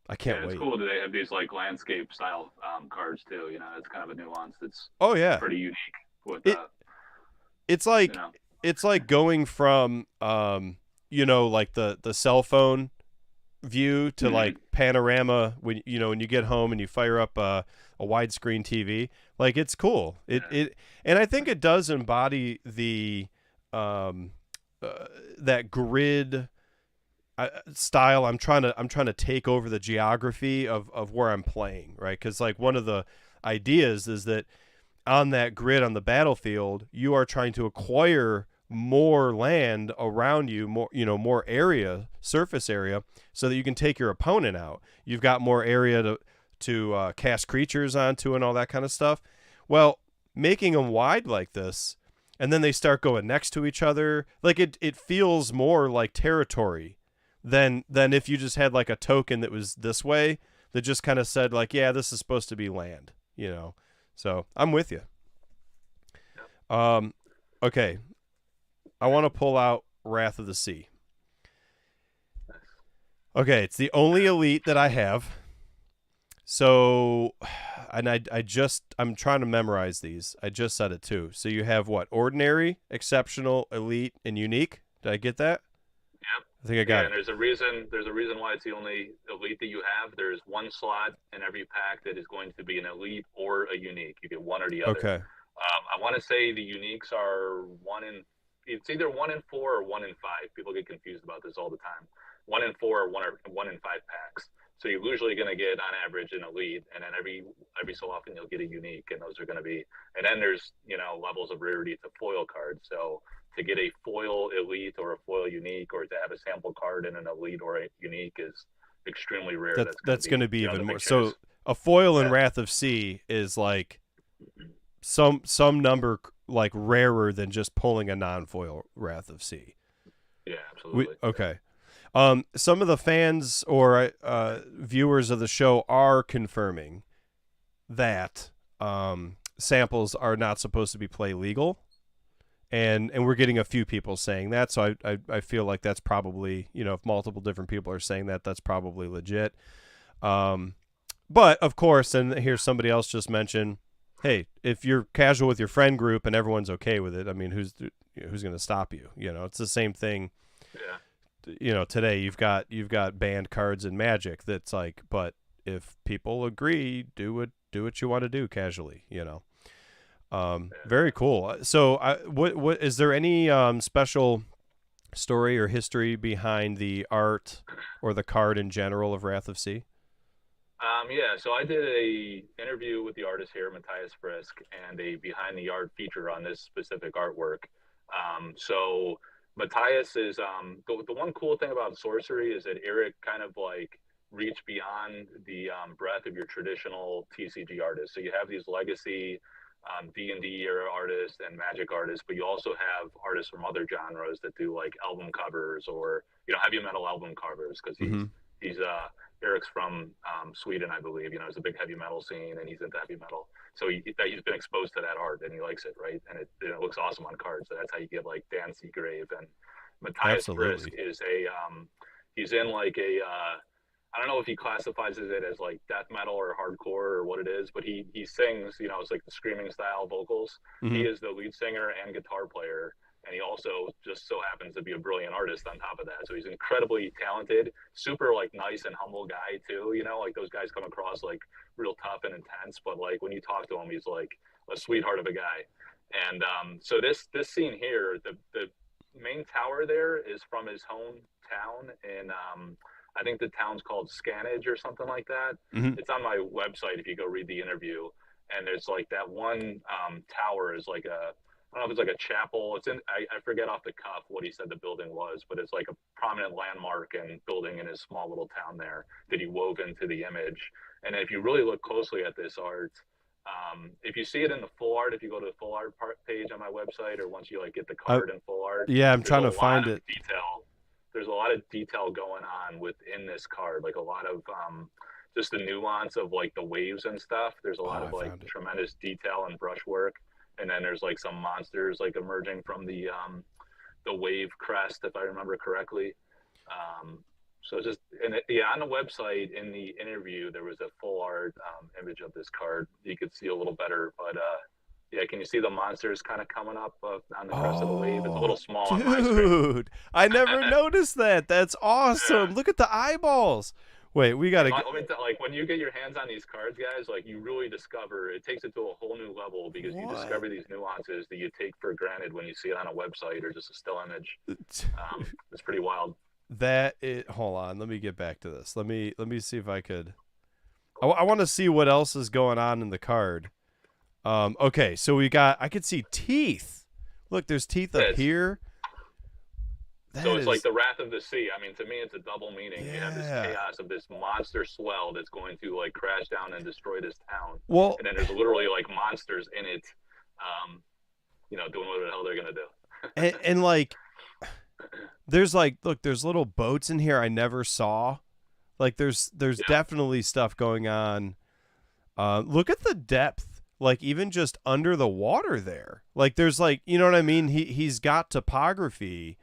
I can't wait. It's cool that they have these like landscape style cards too. It's kind of a nuance that's pretty unique with that. It's like it's like going from like the cell phone view to like panorama when you get home and you fire up a widescreen TV. Like, it's cool. It and I think it does embody the that grid style. I'm trying to take over the geography of where I'm playing, right? Because, like, one of the ideas is that on that grid on the battlefield, you are trying to acquire more land around you, more area, surface area, so that you can take your opponent out. You've got more area to cast creatures onto and all that kind of stuff. Well, making them wide like this, and then they start going next to each other, like, it feels more like territory than if you just had like a token that was this way, that just kind of said, like, yeah, this is supposed to be land, So I'm with you. Okay. I want to pull out Wrath of the Sea. Okay, it's the only elite that I have. So, and I'm trying to memorize these. I just said it too. So you have what? Ordinary, exceptional, elite, and unique. Did I get that? Yep. I think I got it. And there's a reason why it's the only elite that you have. There's one slot in every pack that is going to be an elite or a unique. You get one or the other. Okay. I want to say the uniques are it's either 1 in 4 or 1 in 5. People get confused about this all the time. 1 in 4 or 1 in 5 packs. So you're usually going to get, on average, an elite, and then every so often you'll get a unique, and those are going to be. And then there's levels of rarity to foil cards. So to get a foil elite or a foil unique, or to have a sample card in an elite or a unique, is extremely rare. That's going to be even more. So A foil in Yeah, Wrath of Sea is like some number like rarer than just pulling a non-foil Wrath of Sea. yeah, absolutely. Yeah. Okay. Some of the fans or viewers of the show are confirming that samples are not supposed to be play legal, and we're getting a few people saying that. So I feel like that's probably, if multiple different people are saying that, that's probably legit. Um, but of course, and here's somebody else just mentioned, hey, if you're casual with your friend group and everyone's okay with it, I mean, who's going to stop you? It's the same thing. Yeah. Today you've got banned cards in Magic. That's like, but if people agree, do what you want to do casually. Very cool. So, what is there any special story or history behind the art or the card in general of Wrath of Sea? Yeah, so I did a interview with the artist here, Matthias Frisk, and a behind the art feature on this specific artwork. So Matthias is the one cool thing about sorcery is that Erik kind of like reached beyond the breadth of your traditional TCG artists. So you have these legacy D&D era artists and Magic artists, but you also have artists from other genres that do like album covers or heavy metal album covers because Mm-hmm. he's Eric's from Sweden, I believe. It's a big heavy metal scene, and he's into heavy metal. So he's been exposed to that art, and he likes it, right? And it looks awesome on cards. So that's how you get like Dan Seagrave and Matthias Frisk Absolutely. is a he's in like a I don't know if he classifies it as like death metal or hardcore or what it is, but he sings. It's like the screaming style vocals. He Mm-hmm. is the lead singer and guitar player, and he also just so happens to be a brilliant artist on top of that. So he's incredibly talented, super like nice and humble guy too. Like those guys come across like real tough and intense, but like when you talk to him, he's like a sweetheart of a guy. And so this scene here, the main tower there is from his hometown in I think the town's called Scannage or something like that. Mm-hmm. It's on my website if you go read the interview. And there's like that one tower is like I don't know if it's like a chapel. I forget off the cuff what he said the building was, but it's like a prominent landmark and building in his small little town there that he wove into the image. And if you really look closely at this art, if you see it in the full art, if you go to the full art page on my website, or once you like get the I, card in full art, yeah, I'm there's a trying to lot find of it. detail. There's a lot of detail going on within this card, like a lot of just the nuance of like the waves and stuff. There's a Oh, lot I of like found it. tremendous detail and brushwork, and then there's like some monsters like emerging from the wave crest, if I remember correctly. Um, so just yeah, on the website in the interview there was a full art image of this card. You could see a little better, but yeah, can you see the monsters kind of coming up on the crest of the wave? It's a little Oh, small on my screen. dude, I never noticed that. That's Yeah. awesome. Look at the eyeballs. Wait, we And gotta. let me tell, like when you get your hands on these cards, guys, like you really discover it takes it to a whole new level because you What? discover these nuances that you take for granted when you see it on a website or just a still image. It's pretty wild. Hold on, let me get back to this. Let me see if I could. I want to see what else is going on in the card. Okay, so I could see teeth. Look, there's teeth Yeah, up here. so That it's like is, the wrath of the sea. I mean, to me, it's a double meaning. You have this yeah. chaos of this monster swell that's going to like crash down and destroy this town, Well, and then there's literally like monsters in it, um, doing what the hell they're gonna do. and like, there's like, look, there's little boats in here I never saw. Like, there's Yeah, definitely stuff going on. Look at the depth. Like even just under the water there. Like there's like, you know what I mean? He's got topography.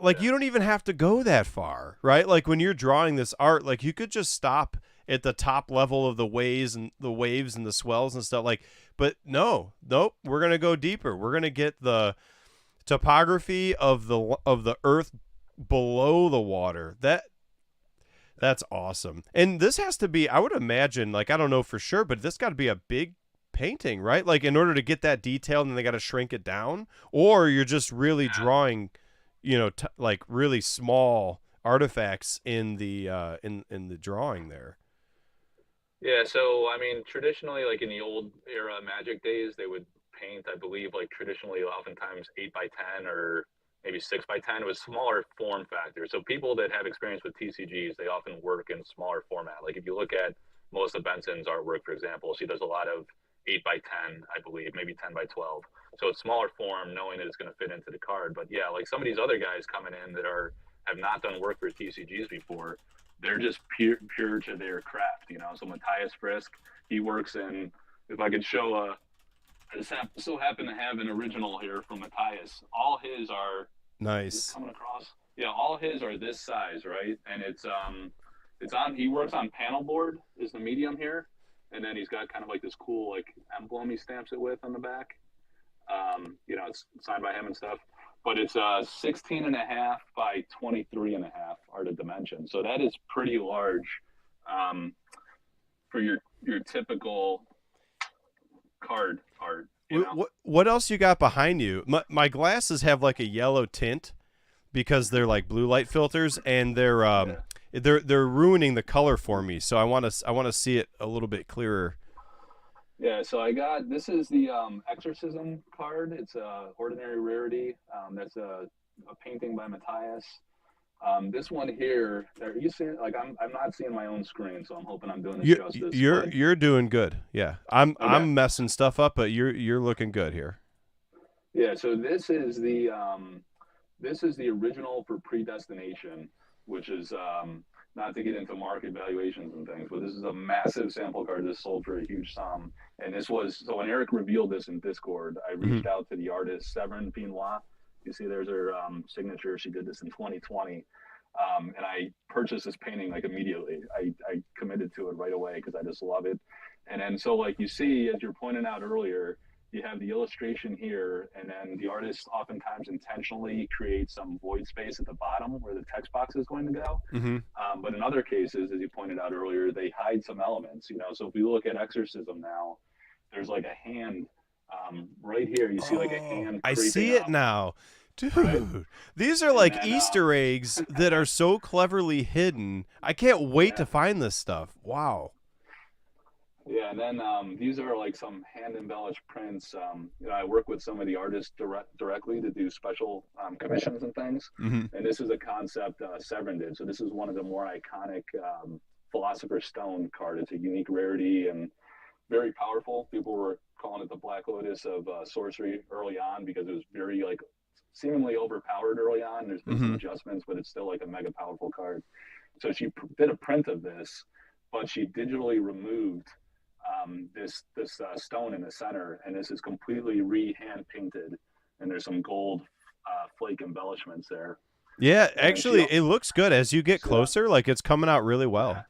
Like yeah, you don't even have to go that far, right? Like when you're drawing this art, like you could just stop at the top level of the waves and the swells and stuff. Like, but no, nope. We're gonna go deeper. We're gonna get the topography of the earth below the water. That's awesome. And this has to be, I would imagine, like, I don't know for sure, but this got to be a big painting, right? Like, in order to get that detail, and then they got to shrink it down. Or you're just really yeah. drawing, like really small artifacts in in the drawing there. Yeah, so I mean, traditionally, like in the old era Magic days, they would paint, I believe, like traditionally, oftentimes 8 by 10 or maybe 6 by 10. It was smaller form factor. So people that have experience with TCGs, they often work in smaller format. Like if you look at Melissa Benson's artwork, for example. She does a lot of 8x10, I believe, maybe 10x12. So it's smaller form, knowing that it's going to fit into the card. But yeah, like some of these other guys coming in that have not done work for TCGs before, they're just pure to their craft, you know. So Matthias Frisk, he works in. If I could show I just so happen to have an original here from Matthias. All his are Nice. coming across. Yeah, all his are this size, right? And it's on. He works on panel board is the medium here, and then he's got kind of like this cool like emblem he stamps it with on the back. You know, it's signed by him and stuff. But it's 16 and a half by 23 and a half are the dimensions. So that is pretty large for your typical card art. You know? What else you got behind you? My glasses have like a yellow tint because they're like blue light filters, and they're ruining the color for me. So I want to see it a little bit clearer. Yeah, so this is the Exorcism card. It's a ordinary rarity. That's a painting by Matthias. This one here, are you seeing? Like I'm not seeing my own screen, so I'm hoping I'm doing this justice. You're doing good. Yeah, I'm Okay. I'm messing stuff up, but you're looking good here. Yeah, so this is the original for Predestination, which is not to get into market valuations and things, but this is a massive sample card that sold for a huge sum. And this was so when Erik revealed this in Discord, I reached out to the artist Severin Pinois. You see, there's her signature. She did this in 2020, and I purchased this painting like immediately. I committed to it right away because I just love it. And then so like you see, as you're pointing out earlier, you have the illustration here, and then the artist oftentimes intentionally creates some void space at the bottom where the text box is going to go. But in other cases, as you pointed out earlier, they hide some elements. You know, so if we look at Exorcism now, there's like a hand right here. You see like a hand. I see it now. Dude, right? These are like Easter eggs that are so cleverly hidden. I can't wait to find this stuff. Wow. Yeah, and then these are like some hand-embellished prints. You know, I work with some of the artists directly to do special commissions and things. And this is a concept Severin did. So this is one of the more iconic Philosopher's Stone card. It's a unique rarity and very powerful. People were calling it the Black Lotus of sorcery early on because it was very like seemingly overpowered early on. There's been some adjustments, but it's still like a mega powerful card. So she did a print of this, but she digitally removed this stone in the center, and this is completely hand painted, and there's some gold flake embellishments there. Yeah, actually, it looks good as you get closer. Like it's coming out really well.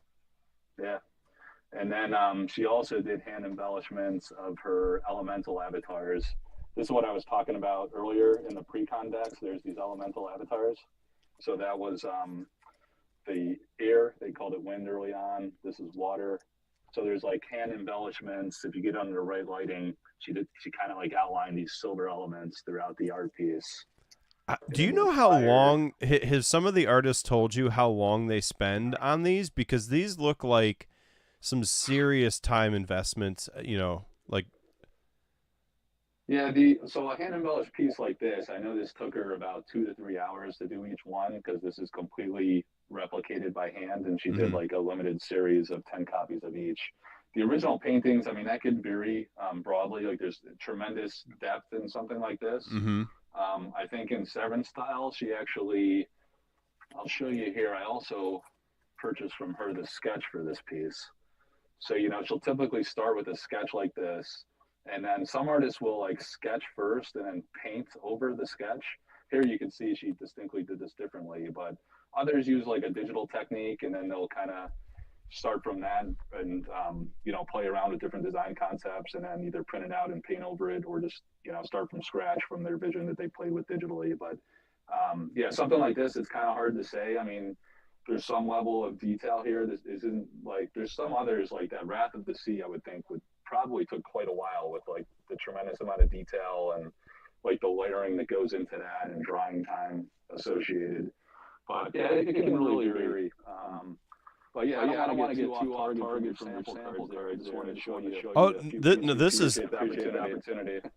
Yeah. And then she also did hand embellishments of her elemental avatars. This is what I was talking about earlier in the pre-con decks. There's these elemental avatars. So that was the air. They called it wind early on. This is water. So there's like hand embellishments. If you get under the right lighting, she kind of like outlined these silver elements throughout the art piece. Do you know how long has some of the artists told you how long they spend on these? Because these look like some serious time investments, you know, like. Yeah, so a hand embellished piece like this, I know this took her about 2 to 3 hours to do each one because this is completely replicated by hand, and she did like a limited series of 10 copies of each. The original paintings, I mean, that could vary broadly. Like there's tremendous depth in something like this. I think in Severin's style, she actually, I'll show you here. I also purchased from her the sketch for this piece. So, you know, she'll typically start with a sketch like this. And then some artists will like sketch first and then paint over the sketch. Here you can see she distinctly did this differently, but others use like a digital technique, and then they'll kind of start from that and, you know, play around with different design concepts and then either print it out and paint over it, or just, you know, start from scratch from their vision that they played with digitally. But yeah, something like this, it's kind of hard to say. I mean, there's some level of detail here. This isn't like, there's some others like that Wrath of the Sea, I would think would probably took quite a while with like the tremendous amount of detail and like the layering that goes into that and drying time associated. But yeah, it can really vary. But yeah, I don't want to get too off target from your sample there. I just wanted to show you. Oh,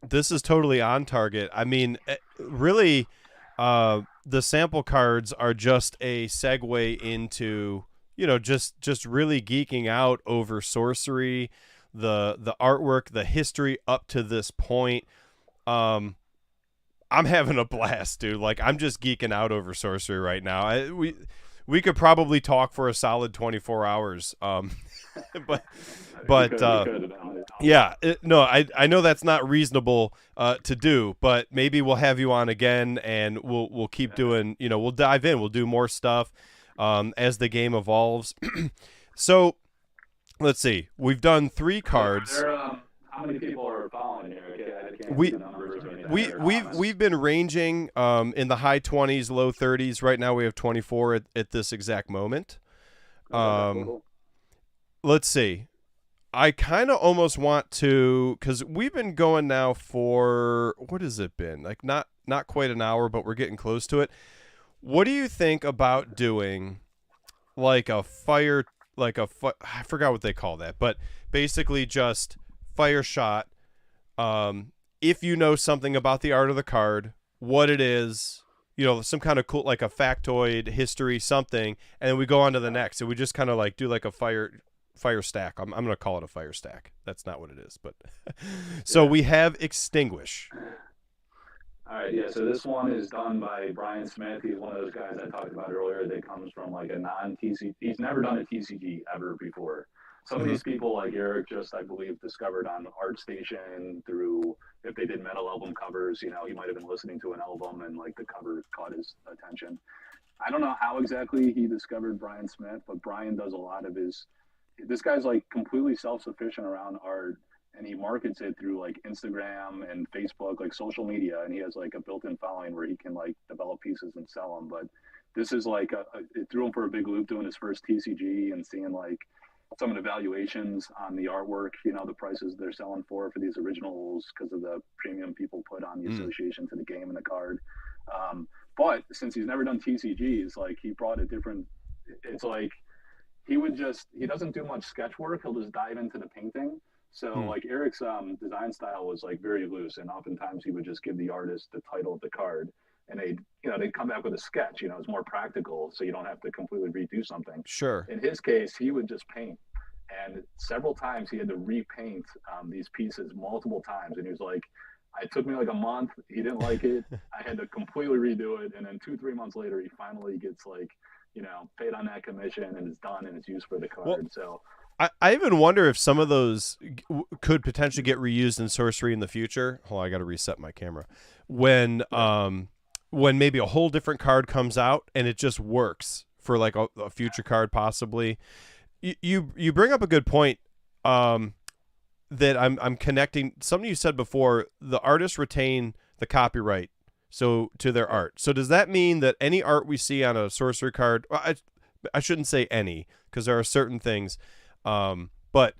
this is totally on target. I mean, really, the sample cards are just a segue into just really geeking out over Sorcery, the artwork, the history up to this point. Um, I'm having a blast, dude. Like I'm just geeking out over Sorcery right now. We could probably talk for a solid 24 hours. But We but could, we could. yeah, no, I know that's not reasonable to do, but maybe we'll have you on again, and we'll keep doing. We'll dive in. We'll do more stuff as the game evolves. So let's see. We've done 3 cards. How many people are following here? I can't see We the numbers or anything. we've been ranging in the high 20s, low 30s. Right now we have 24 at this exact moment. Cool. Let's see. I kind of almost want to, because we've been going now for, what has it been? Like not quite an hour, but we're getting close to it. What do you think about doing like a fire, I forgot what they call that, but basically just fire shot. If you know something about the art of the card, what it is, some kind of cool, like a factoid, history, something, and then we go on to the next. And we just kind of like do like a fire stack. I'm going to call it a fire stack. That's not what it is, but so we have Extinguish. All right, yeah. So this one is done by Brian Smith. He's one of those guys I talked about earlier that comes from like a non-TCG. He's never done a TCG ever before. Some of these people, like Erik, just I believe discovered on ArtStation through if they did metal album covers. He might have been listening to an album and like the cover caught his attention. I don't know how exactly he discovered Brian Smith, but Brian does a lot of his. This guy's like completely self-sufficient around art, and he markets it through like Instagram and Facebook, like social media, and he has like a built-in following where he can like develop pieces and sell them. But this is like it threw him for a big loop doing his first TCG and seeing like some of the valuations on the artwork, the prices they're selling for these originals because of the premium people put on the association to the game and the card. But since he's never done TCGs, like he brought a different. It's like he doesn't do much sketch work. He'll just dive into the painting. So like Erik's design style was like very loose, and oftentimes he would just give the artist the title of the card, and they'd come back with a sketch. It's more practical, so you don't have to completely redo something. Sure. In his case, he would just paint, and several times he had to repaint these pieces multiple times, and he was like, it took me like a month. He didn't like it. I had to completely redo it, and then 2-3 months later, he finally gets like paid on that commission, and it's done, and it's used for the card. Well, so. I even wonder if some of those could potentially get reused in Sorcery in the future. Hold on, I got to reset my camera. When maybe a whole different card comes out and it just works for like a future card possibly. You bring up a good point that I'm connecting. Something you said before, the artists retain the copyright to their art. So does that mean that any art we see on a Sorcery card, I shouldn't say any because there are certain things, but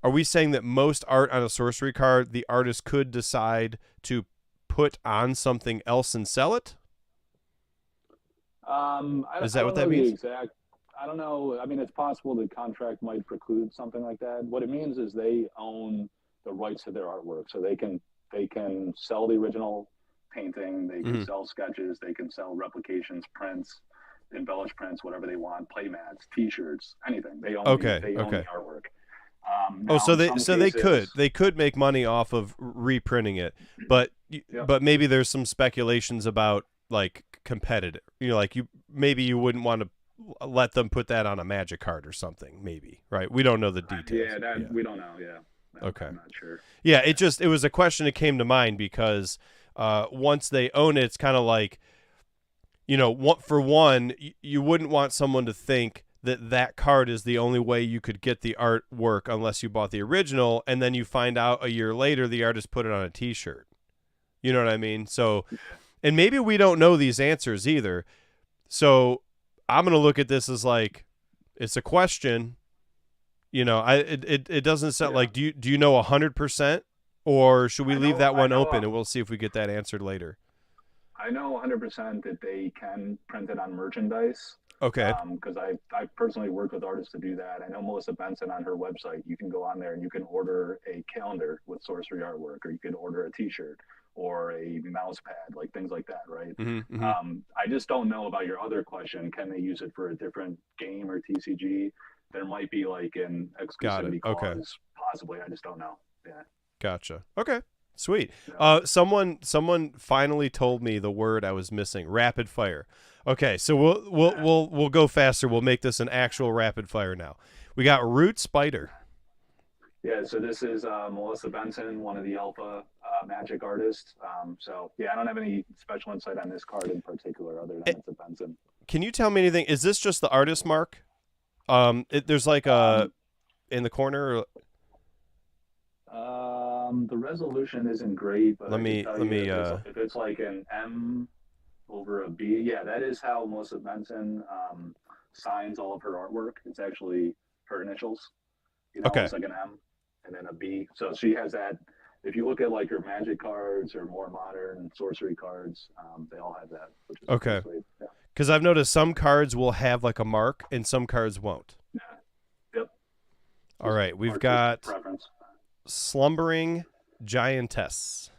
are we saying that most art on a Sorcery card, the artist could decide to put on something else and sell it? Is that what that means? I don't know. I mean, it's possible the contract might preclude something like that. What it means is they own the rights to their artwork, so they can sell the original painting, they can sell sketches, they can sell replications, prints, embellished prints, whatever they want, play mats, T-shirts, anything. They own own the artwork. So they could make money off of reprinting it, but maybe there's some speculations about like competitive. Like maybe you wouldn't want to let them put that on a Magic card or something. Maybe, right? We don't know the details. We don't know. Yeah. Okay. I'm not sure. Yeah, it was a question that came to mind because once they own it, it's kind of like, for one, you wouldn't want someone to think that card is the only way you could get the artwork unless you bought the original, and then you find out a year later the artist put it on a T-shirt. You know what I mean? So, and maybe we don't know these answers either. So I'm going to look at this as like, it's a question. It doesn't sound like, do you know 100%, or should we leave that one open and we'll see if we get that answered later? I know 100% that they can print it on merchandise. Okay. Because I personally worked with artists to do that. I know Melissa Benson on her website. You can go on there and you can order a calendar with sorcery artwork, or you can order a T-shirt or a mouse pad, like things like that, right? Mm-hmm. I just don't know about your other question. Can they use it for a different game or TCG? There might be like an Got it. exclusivity Okay. clause, possibly. I just don't know. Yeah. Gotcha. Okay. Sweet. Yeah. Someone finally told me the word I was missing. Rapid fire. Okay, so we'll go faster. We'll make this an actual rapid fire now. We got Root Spider. Yeah, so this is Melissa Benson, one of the Alpha Magic artists. So yeah, I don't have any special insight on this card in particular, other than it's a Benson. Can you tell me anything? Is this just the artist mark? There's like a in the corner. The resolution isn't great, but Let me if it's like an M over a B, yeah, that is how Melissa Benson signs all of her artwork. It's actually her initials. Okay. It's like an M and then a B. So she has that. If you look at like her magic cards or more modern sorcery cards, they all have that. Which is Okay. Yeah. Because I've noticed some cards will have like a mark and some cards won't. Yeah. Yep. All right, we've got preference. Slumbering Giantess.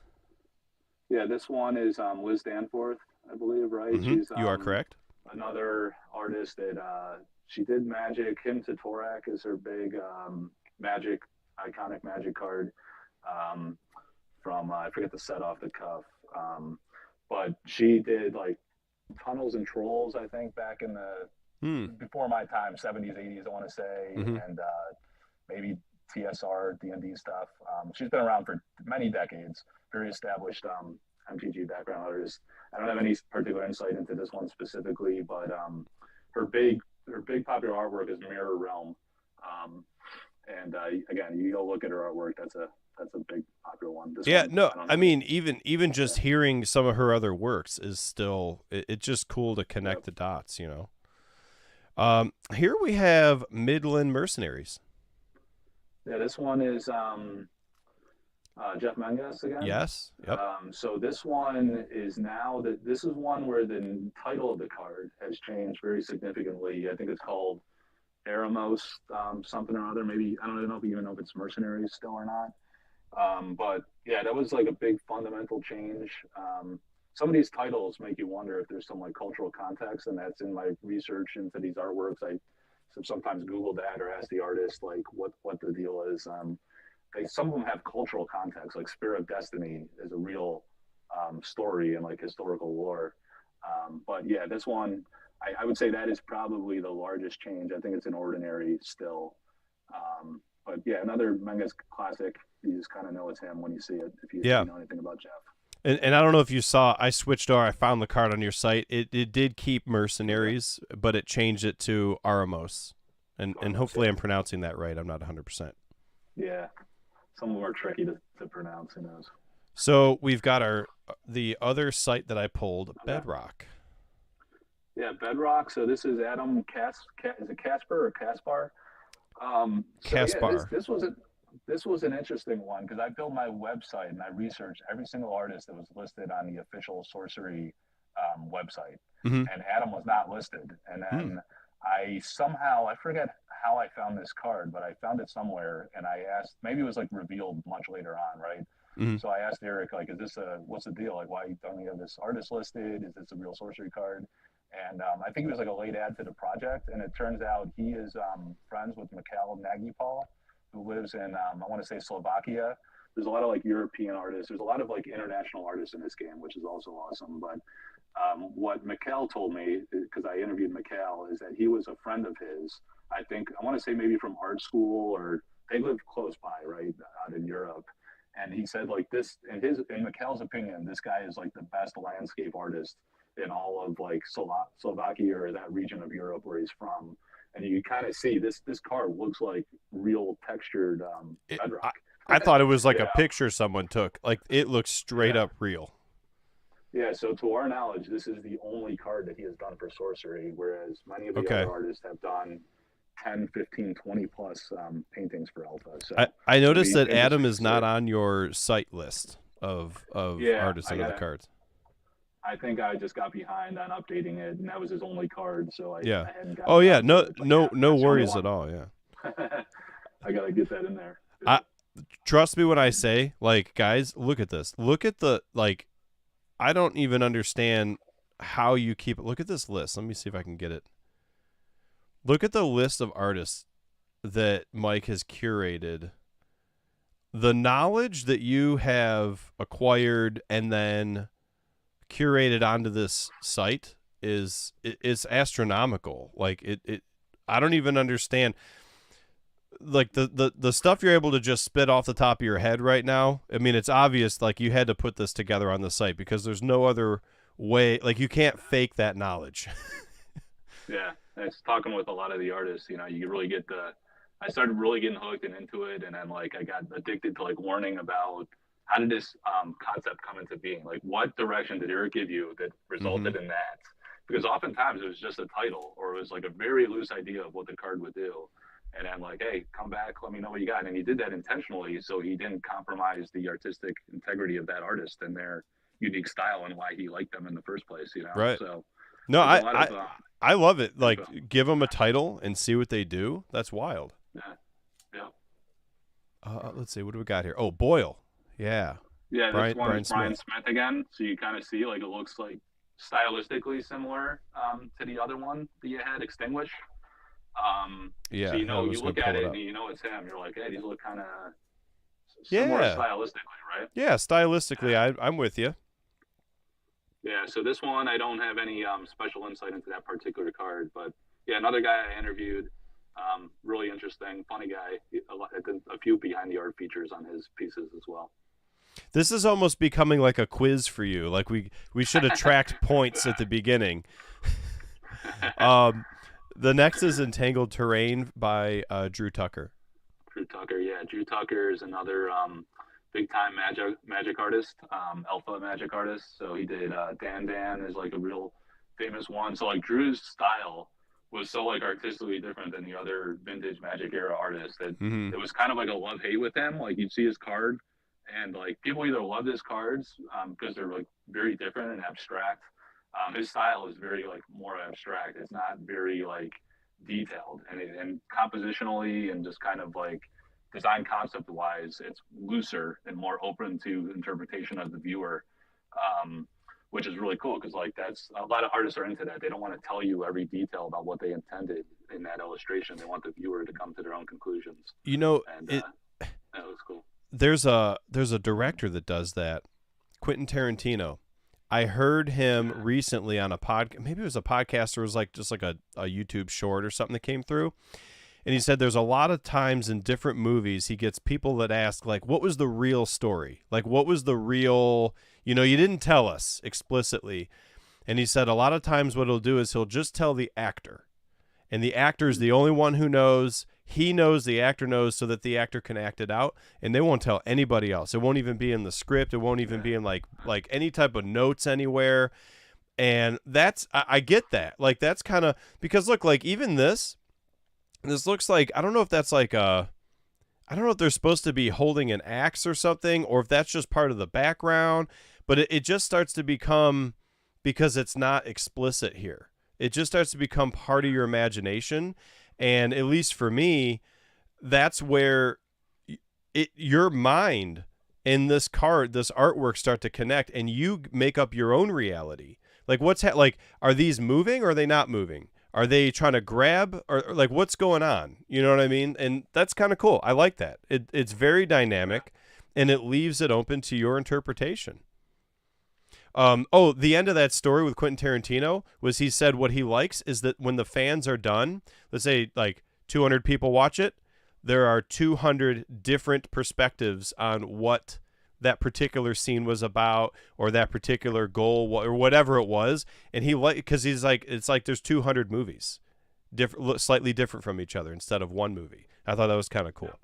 Yeah, this one is Liz Danforth, I believe, right? Mm-hmm. She's You are correct. Another artist that she did Magic. Hymn to Torak is her big iconic Magic card from I forget the set off the cuff, but she did like Tunnels and Trolls, I think, back in the before my time, 70s, 80s, I want to say, and maybe TSR, D&D stuff. She's been around for many decades, very established MTG background artist. I don't have any particular insight into this one specifically, but her big popular artwork is Mirror Realm. And again, you go look at her artwork. That's a big popular one. I mean, even just hearing some of her other works is still it's just cool to connect the dots, you know. Here we have Midland Mercenaries. Yeah, this one is Jeff Menges again. Yes. Yep. So this one is now this is one where the title of the card has changed very significantly. I think it's called Eremos, something or other. Maybe I don't even know if it's Mercenaries still or not. But yeah, that was like a big fundamental change. Some of these titles make you wonder if there's some like cultural context, and that's in my research into these artworks. I sometimes Google that or ask the artist like what the deal is. Some of them have cultural context, like Spear of Destiny is a real story and like historical lore. But yeah, this one, I would say that is probably the largest change. I think it's an ordinary still. But yeah, another Menges classic. You just kind of know it's him when you see it, if you know anything about Jeff. And I don't know if you saw, I switched over. I found the card on your site. It did keep Mercenaries, but it changed it to Aramos. And hopefully I'm pronouncing that right. I'm not 100%. Yeah. Some of them are tricky to pronounce, who knows. So we've got the other site that I pulled, Bedrock. Yeah, Bedrock. So this is Adam is it Casper or Caspar? Caspar. Yeah, this was an interesting one because I built my website and I researched every single artist that was listed on the official Sorcery website, and Adam was not listed. And then I forget how I found this card, but I found it somewhere, and I asked, maybe it was like revealed much later on, right? So I asked Erik, like, what's the deal? Like, why don't you have this artist listed? Is this a real sorcery card? And I think it was like a late add to the project, and it turns out he is friends with Mikhail Nagipal, who lives in, I want to say Slovakia. There's a lot of like European artists. There's a lot of like international artists in this game, which is also awesome. But what Mikhail told me, because I interviewed Mikhail, is that he was a friend of his. I want to say maybe from art school, or they live close by, right, out in Europe. And he said like this, in Mikhail's opinion, this guy is like the best landscape artist in all of like Slovakia or that region of Europe where he's from. And you kind of see this card looks like real textured bedrock. I thought it was like a picture someone took. Like it looks straight up real. Yeah, so to our knowledge, this is the only card that he has done for Sorcery, whereas many of the other artists have done 10, 15, 20 plus paintings for Alpha. So I noticed that Adam is not on your site list of artists and other cards. I think I just got behind on updating it, and that was his only card, so Yeah. I hadn't Oh gotten yeah. around to No, it. But no, yeah, no that's the only worries at one. all. Yeah. I gotta get that in there. Yeah. I trust me when I say, like, guys, look at this. Look at the like. I don't even understand how you keep it. Look at this list. Let me see if I can get it. Look at the list of artists that Mike has curated. The knowledge that you have acquired and then curated onto this site is astronomical. Like it I don't even understand like the stuff you're able to just spit off the top of your head right now. I mean, it's obvious like you had to put this together on the site because there's no other way. Like you can't fake that knowledge. Yeah, it's talking with a lot of the artists. You really get the. I started really getting hooked and into it, and then like I got addicted to like learning about how did this concept come into being? Like, what direction did Erik give you that Mm-hmm. resulted in that? Because oftentimes it was just a title, or it was like a very loose idea of what the card would do, and then like, hey, come back, let me know what you got. And he did that intentionally, so he didn't compromise the artistic integrity of that artist and their unique style and why he liked them in the first place. Right. So No, there's a lot of I love it. info. Like give them a title and see what they do. That's wild. Yeah, yeah, Let's see. What do we got here? Oh, Boyle. Yeah. yeah. This one is Brian Brian Smith. Smith again. So you kind of see like it looks like stylistically similar to the other one that you had, Extinguish. So Yeah, I you was gonna look at pull it it and up. it's him. You're like, hey, these look kind of similar Yeah. stylistically, right? Yeah, stylistically, Yeah. I'm with you. Yeah. So this one, I don't have any special insight into that particular card, but yeah, another guy I interviewed, really interesting, funny guy. A few behind the art features on his pieces as well. This is almost becoming like a quiz for you. Like we should attract points at the beginning. Um, the next is Entangled Terrain by Drew Tucker. Drew Tucker, yeah, Drew Tucker is another big time magic artist, alpha magic artist. So he did Dan is like a real famous one. So like Drew's style was so like artistically different than the other vintage magic era artists that Mm-hmm. it was kind of like a love hate with him. Like you'd see his card, and like people either loved his cards because they're like very different and abstract. His style is very like more abstract. It's not very like detailed and compositionally and just kind of like design concept wise, it's looser and more open to interpretation of the viewer, which is really cool because like that's a lot of artists are into that. They don't want to tell you every detail about what they intended in that illustration. They want the viewer to come to their own conclusions, You know, and it that was cool. there's a director that does that, Quentin Tarantino. I heard him Yeah, recently on a pod. Maybe it was a podcast or it was like just like a YouTube short or something that came through. And he said there's a lot of times in different movies he gets people that ask like, what was the real story? Like, what was the real? You didn't tell us explicitly. And he said a lot of times what he'll do is he'll just tell the actor, and the actor is the only one who knows. He knows, the actor knows, so that the actor can act it out, and they won't tell anybody else. It won't even be in the script. It won't even be in like any type of notes anywhere. And that's I get that. Like that's kind of because look, like even this looks like I don't know if that's like I don't know if they're supposed to be holding an axe or something, or if that's just part of the background. But it just starts to become because it's not explicit here. It just starts to become part of your imagination, and at least for me, that's where your mind and this card, this artwork start to connect, and you make up your own reality. Like like are these moving or are they not moving? Are they trying to grab or like what's going on? You know what I mean? And that's kind of cool. I like that. It's very dynamic, and it leaves it open to your interpretation. The end of that story with Quentin Tarantino was he said what he likes is that when the fans are done, let's say like 200 people watch it, there are 200 different perspectives on what that particular scene was about or that particular goal or whatever it was. And he like because he's like it's like there's 200 movies, different, slightly different from each other instead of one movie. I thought that was kind of cool.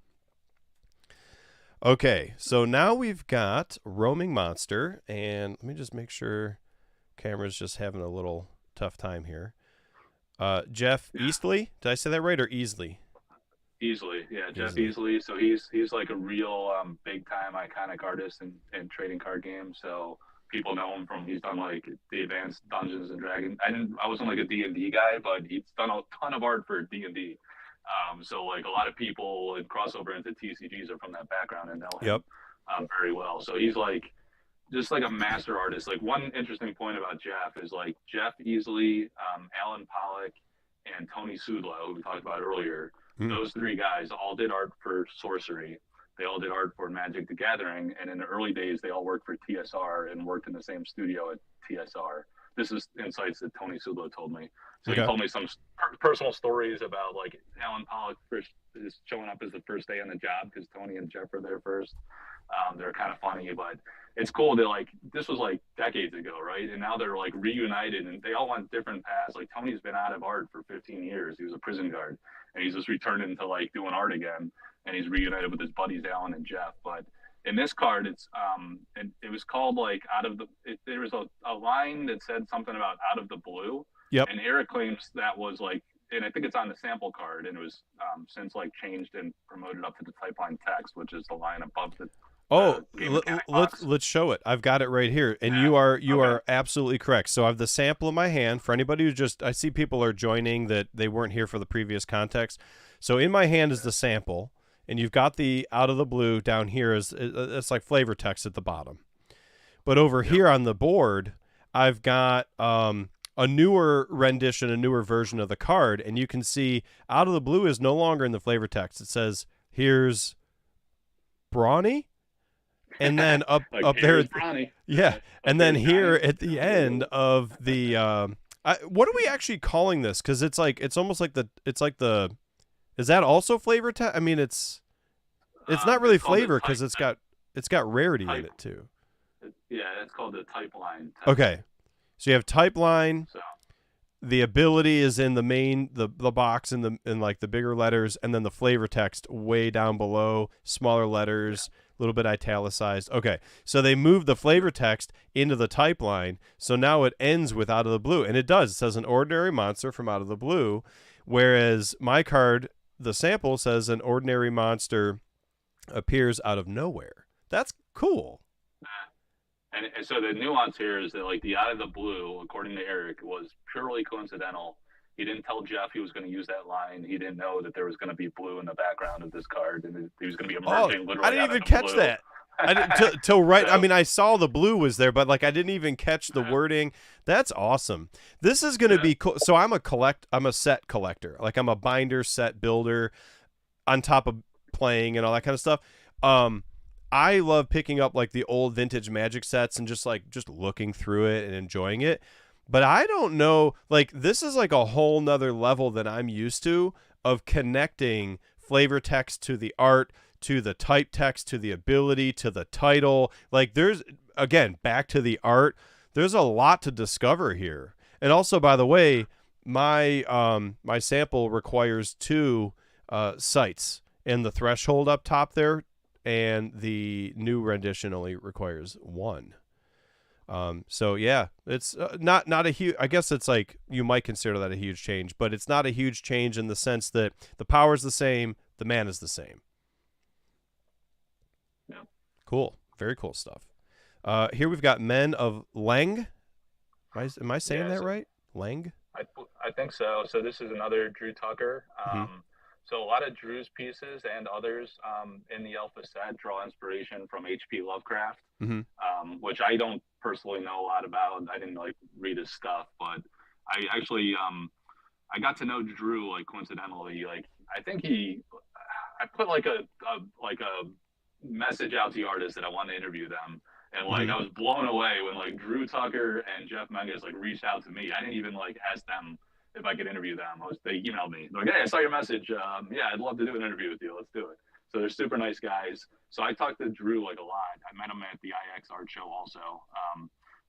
Okay, so now we've got Roaming Monster, and let me just make sure camera's just having a little tough time here. Jeff Eastley, did I say that right or Easley? easily, yeah, Jeff Easley. Easley. So he's like a real big time iconic artist in trading card games. So people know him from, he's done like the Advanced Dungeons and Dragons. I wasn't like a D&D guy, but he's done a ton of art for D&D. So like a lot of people and crossover into TCGs are from that background and know Yep. him very well. So he's like just like a master artist. Like one interesting point about Jeff is like Jeff Easley, Alan Pollock, and Tony Sudlow, who we talked about earlier. Mm. Those three guys all did art for Sorcery. They all did art for Magic the Gathering, and in the early days, they all worked for TSR and worked in the same studio at TSR. This is insights that Tony Sudlow told me. So he Okay. told me some personal stories about like Alan Pollock first is showing up as the first day on the job because Tony and Jeff were there first. They're kind of funny, but it's cool that like this was like decades ago, right? And now they're like reunited, and they all went different paths. Like Tony's been out of art for 15 years. He was a prison guard, and he's just returned into like doing art again, and he's reunited with his buddies Alan and Jeff. But in this card, it was called like out of the. There was a line that said something about out of the blue, Yep. and Erik claims that was like, and I think it's on the sample card, and it was since like changed and promoted up to the type line text, which is the line above the Oh, game mechanic box. let's show it. I've got it right here, and you are absolutely correct. So I have the sample in my hand. For anybody who just, I see people are joining that they weren't here for the previous context. So in my hand is the sample, and you've got the out of the blue down here is it's like flavor text at the bottom. But over here on the board, I've got a newer rendition, a newer version of the card, and you can see out of the blue is no longer in the flavor text. It says here's Brawny. And then up like up there, Bronny. yeah. And then Here's here Johnny. at the end of the, what are we actually calling this? Because it's like it's almost like the. Is that also flavor text? I mean, it's not really flavor because it's got rarity in it too. Yeah, that's called the type line text. Okay, so you have type line. So The ability is in the main the box in like the bigger letters, and then the flavor text way down below, smaller letters. A little bit italicized. Okay, so they moved the flavor text into the type line, so now it ends with out of the blue, and it does. It says an ordinary monster from out of the blue, whereas my card, the sample, says an ordinary monster appears out of nowhere. That's cool. and so the nuance here is that like the out of the blue, according to Erik, was purely coincidental. He didn't tell Jeff he was going to use that line. He didn't know that there was going to be blue in the background of this card, and he was going to be emerging literally. I didn't out even of the catch blue. that. I didn't till right. So, I mean, I saw the blue was there, but like I didn't even catch the wording. That's awesome. This is going to be cool. So I'm a set collector. Like I'm a binder set builder on top of playing and all that kind of stuff. I love picking up like the old vintage Magic sets and just looking through it and enjoying it. But I don't know, like this is like a whole nother level that I'm used to of connecting flavor text to the art, to the type text, to the ability, to the title. Like there's, again, back to the art. There's a lot to discover here. And also, by the way, my my sample requires 2 sites, and the threshold up top there, and the new rendition only requires 1. So yeah, it's not a huge. I guess it's like you might consider that a huge change, but it's not a huge change in the sense that the power is the same, the mana is the same. yeah. Cool, very cool stuff. Here we've got Men of Leng. Am I saying that right? Leng. I think so. So this is another Drew Tucker. So a lot of Drew's pieces and others in the Alpha set draw inspiration from H.P. Lovecraft, which I don't personally know a lot about. I didn't like read his stuff, but I actually I got to know Drew like coincidentally. Like I think I put like a message out to the artists that I wanted to interview them. And like I was blown away when like Drew Tucker and Jeff Menges like reached out to me. I didn't even like ask them if I could interview them. They emailed me. They're like, hey, I saw your message. Yeah, I'd love to do an interview with you. Let's do it. So they're super nice guys. So I talked to Drew like a lot. I met him at the IX art show also a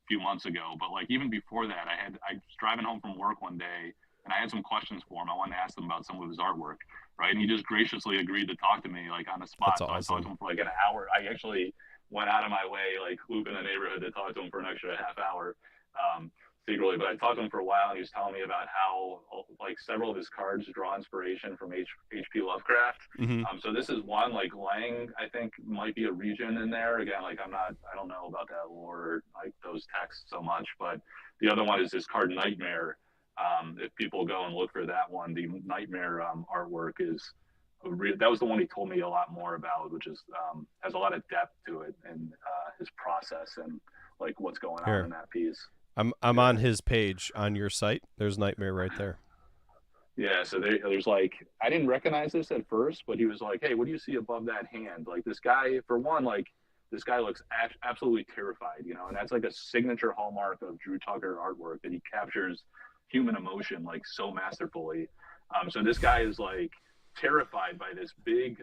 few months ago. But like even before that, I was driving home from work one day and I had some questions for him. I wanted to ask him about some of his artwork, right? And he just graciously agreed to talk to me like on the spot. That's awesome. So I talked to him for like an hour. I actually went out of my way, like looping the neighborhood to talk to him for an extra half hour. secretly, but I talked to him for a while, and he was telling me about how like several of his cards draw inspiration from H.P. Lovecraft. Mm-hmm. So this is one like Lang. I think might be a region in there. Again, like I don't know about that lore, like those texts so much. But the other one is this card Nightmare. If people go and look for that one, the Nightmare artwork is that was the one he told me a lot more about, which is has a lot of depth to it and his process and like what's going on Here, in that piece. I'm on his page on your site. There's Nightmare right there. Yeah, so there's like I didn't recognize this at first, but he was like, "Hey, what do you see above that hand?" Like this guy, for one, like this guy looks absolutely terrified, you know, and that's like a signature hallmark of Drew Tucker artwork that he captures human emotion like so masterfully. So this guy is like terrified by this big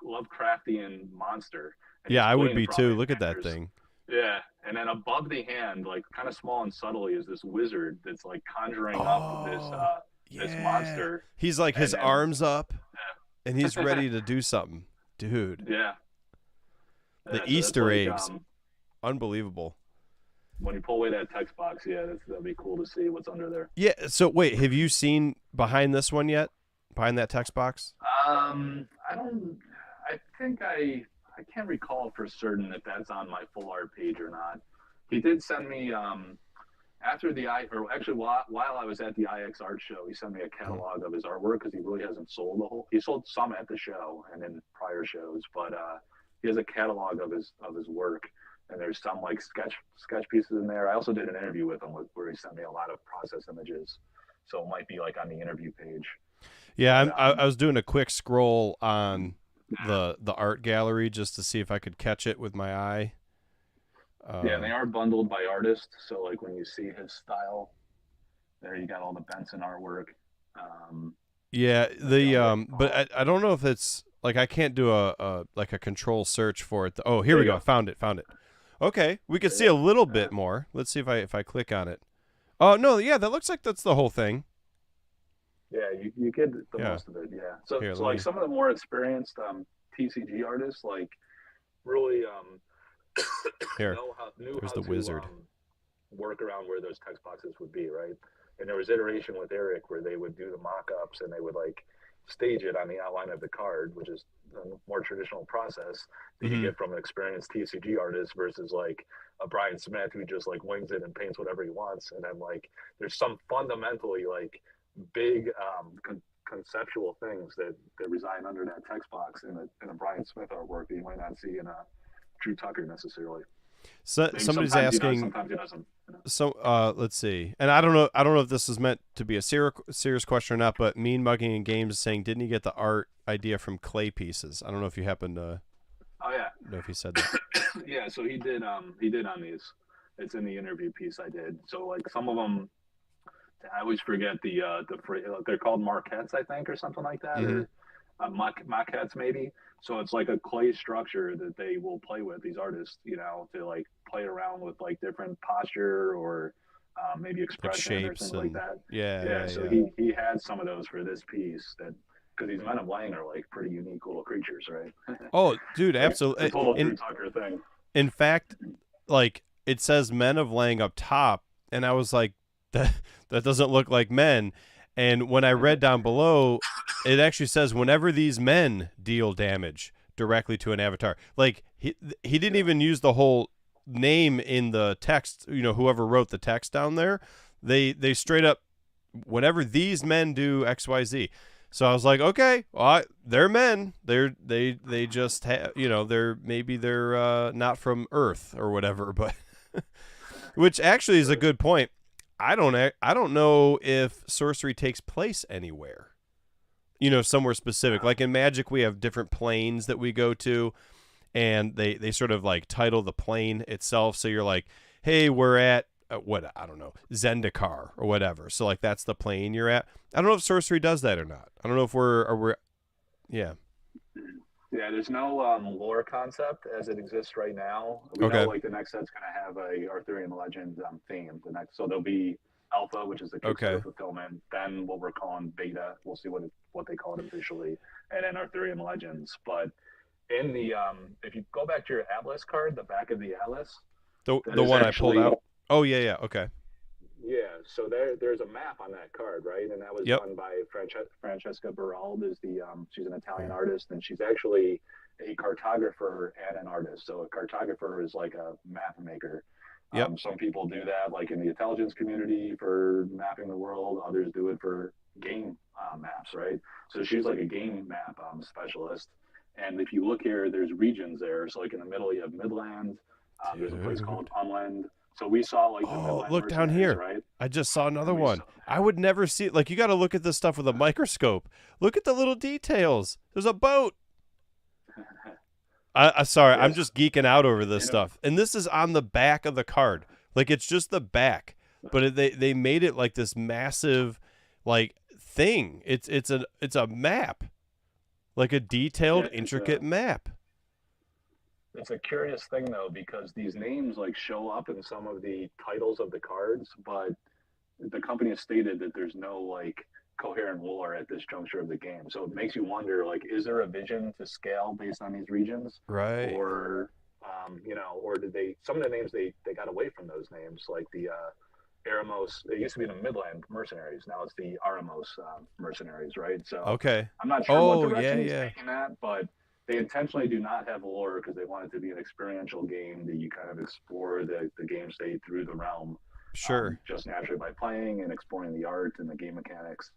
Lovecraftian monster. And Yeah, he's I putting would in be front of too. it, Look at and that thing. yeah, and then above the hand, like kind of small and subtly, is this wizard that's like conjuring up Oh, this yeah. monster, He's like and his then arms up, and he's ready to do something, dude. yeah, The yeah. So that's Easter like eggs, unbelievable. when you pull away that text box, yeah, that'd be cool to see what's under there. Yeah. So wait, have you seen behind this one yet? Behind that text box? I don't. I think I can't recall for certain if that's on my full art page or not. He did send me after the or actually while I was at the IX art show, he sent me a catalog of his artwork because he really hasn't sold the whole. He sold some at the show and in prior shows, but he has a catalog of his work, and there's some like sketch pieces in there. I also did an interview with him where he sent me a lot of process images, so it might be like on the interview page. Yeah, But, I was doing a quick scroll on the art gallery just to see if I could catch it with my eye. yeah, they are bundled by artist, so like when you see his style, there you got all the Benson artwork. Yeah, but Oh, I don't know if it's like I can't do a like a control search for it. Oh, here there we you go. go. Found it. Okay, we can There see you a go. little bit more. Let's see if I click on it. Oh no, yeah, that looks like that's the whole thing. Yeah, you get the Yeah. most of it. Yeah. So Here, so let like me. some of the more experienced TCG artists like really Here, knew there's how the to wizard. work around where those text boxes would be, right? And there was iteration with Erik where they would do the mock-ups and they would like stage it on the outline of the card, which is a more traditional process that you Mm-hmm. get from an experienced TCG artist versus like a Brian Smith who just like wings it and paints whatever he wants. And then like there's some fundamentally like big conceptual things that reside under that text box in a Brian Smith artwork that you might not see in a Drew Tucker necessarily. So Maybe somebody's sometimes he does, asking. sometimes he doesn't. You know? So let's see, and I don't know if this is meant to be a serious question or not, but Mean Mugging in Games is saying, didn't he get the art idea from clay pieces? I don't know if you happen to Oh yeah, know if he said that. yeah. So he did on these. It's in the interview piece I did. So like some of them, I always forget they're called marquettes, I think, or something like that, Mm-hmm. or maquettes maybe. So it's like a clay structure that they will play with these artists, you know, to like play around with like different posture or maybe Like expression or shapes things like and that. yeah, Yeah. yeah, So yeah. he had some of those for this piece that because these men of Lang are like pretty unique little creatures, right? Oh, dude, Like it's a absolutely. total Drew Tucker thing. In fact, like it says Men of Lang up top, and I was like, that doesn't look like men. And when I read down below, it actually says whenever these men deal damage directly to an avatar. Like he didn't even use the whole name in the text. You know, whoever wrote the text down there, they straight up whenever these men do XYZ. So I was like, okay, well, they're men. They just you know, they're not from Earth or whatever, but which actually is a good point. I don't know if sorcery takes place anywhere. You know, somewhere specific. Like in Magic, we have different planes that we go to, and they sort of like title the plane itself. So you're like, hey, we're at what I don't know, Zendikar or whatever. So like that's the plane you're at. I don't know if sorcery does that or not. I don't know if we're yeah. Yeah, there's no lore concept as it exists right now. We know Okay. like the next set's gonna have a Arthurian Legends theme. The next, so there'll be Alpha, which is the Okay. Kickstarter fulfillment. Then what we're calling Beta. We'll see what they call it officially, and then Arthurian Legends. But in the if you go back to your Atlas card, the back of the Atlas, The that the is one I pulled actually out. Oh yeah, yeah. Okay. Yeah, so there's a map on that card, right? And that was Yep. done by Francesca Beraldi. Is the she's an Italian Yeah. artist, and she's actually a cartographer and an artist. So a cartographer is like a map maker. Yep. Some people do that, like in the intelligence community for mapping the world. Others do it for game maps, right? So she's like a game map specialist. And if you look here, there's regions there. So like in the middle, you have Midland. There's a place called Dude. Umland. So we saw like the Oh, Midland look down mercenaries, here. right? I just saw And another we saw, one. I would never see it. Like, you got to look at this stuff with a microscope. Look at the little details. There's a boat. Sorry, I'm yes, just geeking out over this you know, stuff. And this is on the back of the card. Like, it's just the back, but they made it like this massive, like, thing. It's a map, like a detailed, yeah, intricate map. it's a curious thing though because these names like show up in some of the titles of the cards, but the company has stated that there's no like coherent lore at this juncture of the game. So it makes you wonder like, is there a vision to scale based on these regions, Right. or or did they some of the names they got away from those names like the Aramos. It used to be the Midland Mercenaries. Now it's the Aramos Mercenaries, right? So Okay. I'm not sure what Oh, yeah, direction he's yeah. taking that, but they intentionally do not have lore because they want it to be an experiential game that you kind of explore the game state through the realm Sure. just naturally by playing and exploring the art and the game mechanics.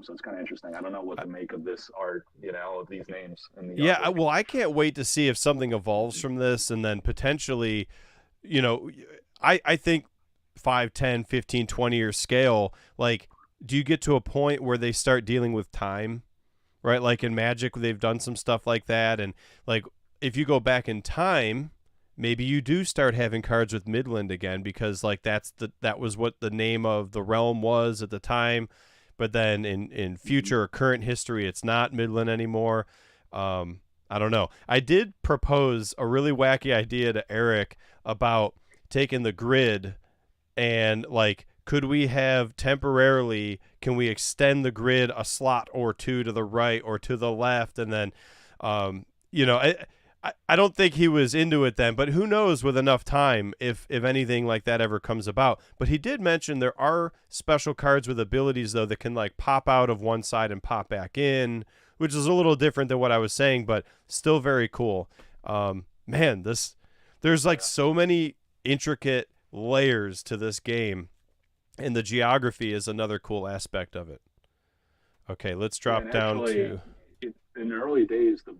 So it's kind of interesting. I don't know what to make of this art, of these names and the Yeah, artwork. well, I can't wait to see if something evolves from this, and then potentially, you know, I think 5, 10, 15, 20 year scale, like, do you get to a point where they start dealing with time, right? Like in Magic, they've done some stuff like that, and like if you go back in time, maybe you do start having cards with Midland again because like that was what the name of the realm was at the time, but then in future or current history, it's not Midland anymore. I don't know. I did propose a really wacky idea to Erik about taking the grid and like could we have temporarily can we extend the grid a slot or two to the right or to the left, and then um you know I don't think he was into it then, but who knows with enough time if anything like that ever comes about. But he did mention there are special cards with abilities though that can like pop out of one side and pop back in, which is a little different than what I was saying, but still very cool. Man, there's like Yeah. so many intricate layers to this game, and the geography is another cool aspect of it. Okay, let's Yeah, drop and down actually, to in the early days, the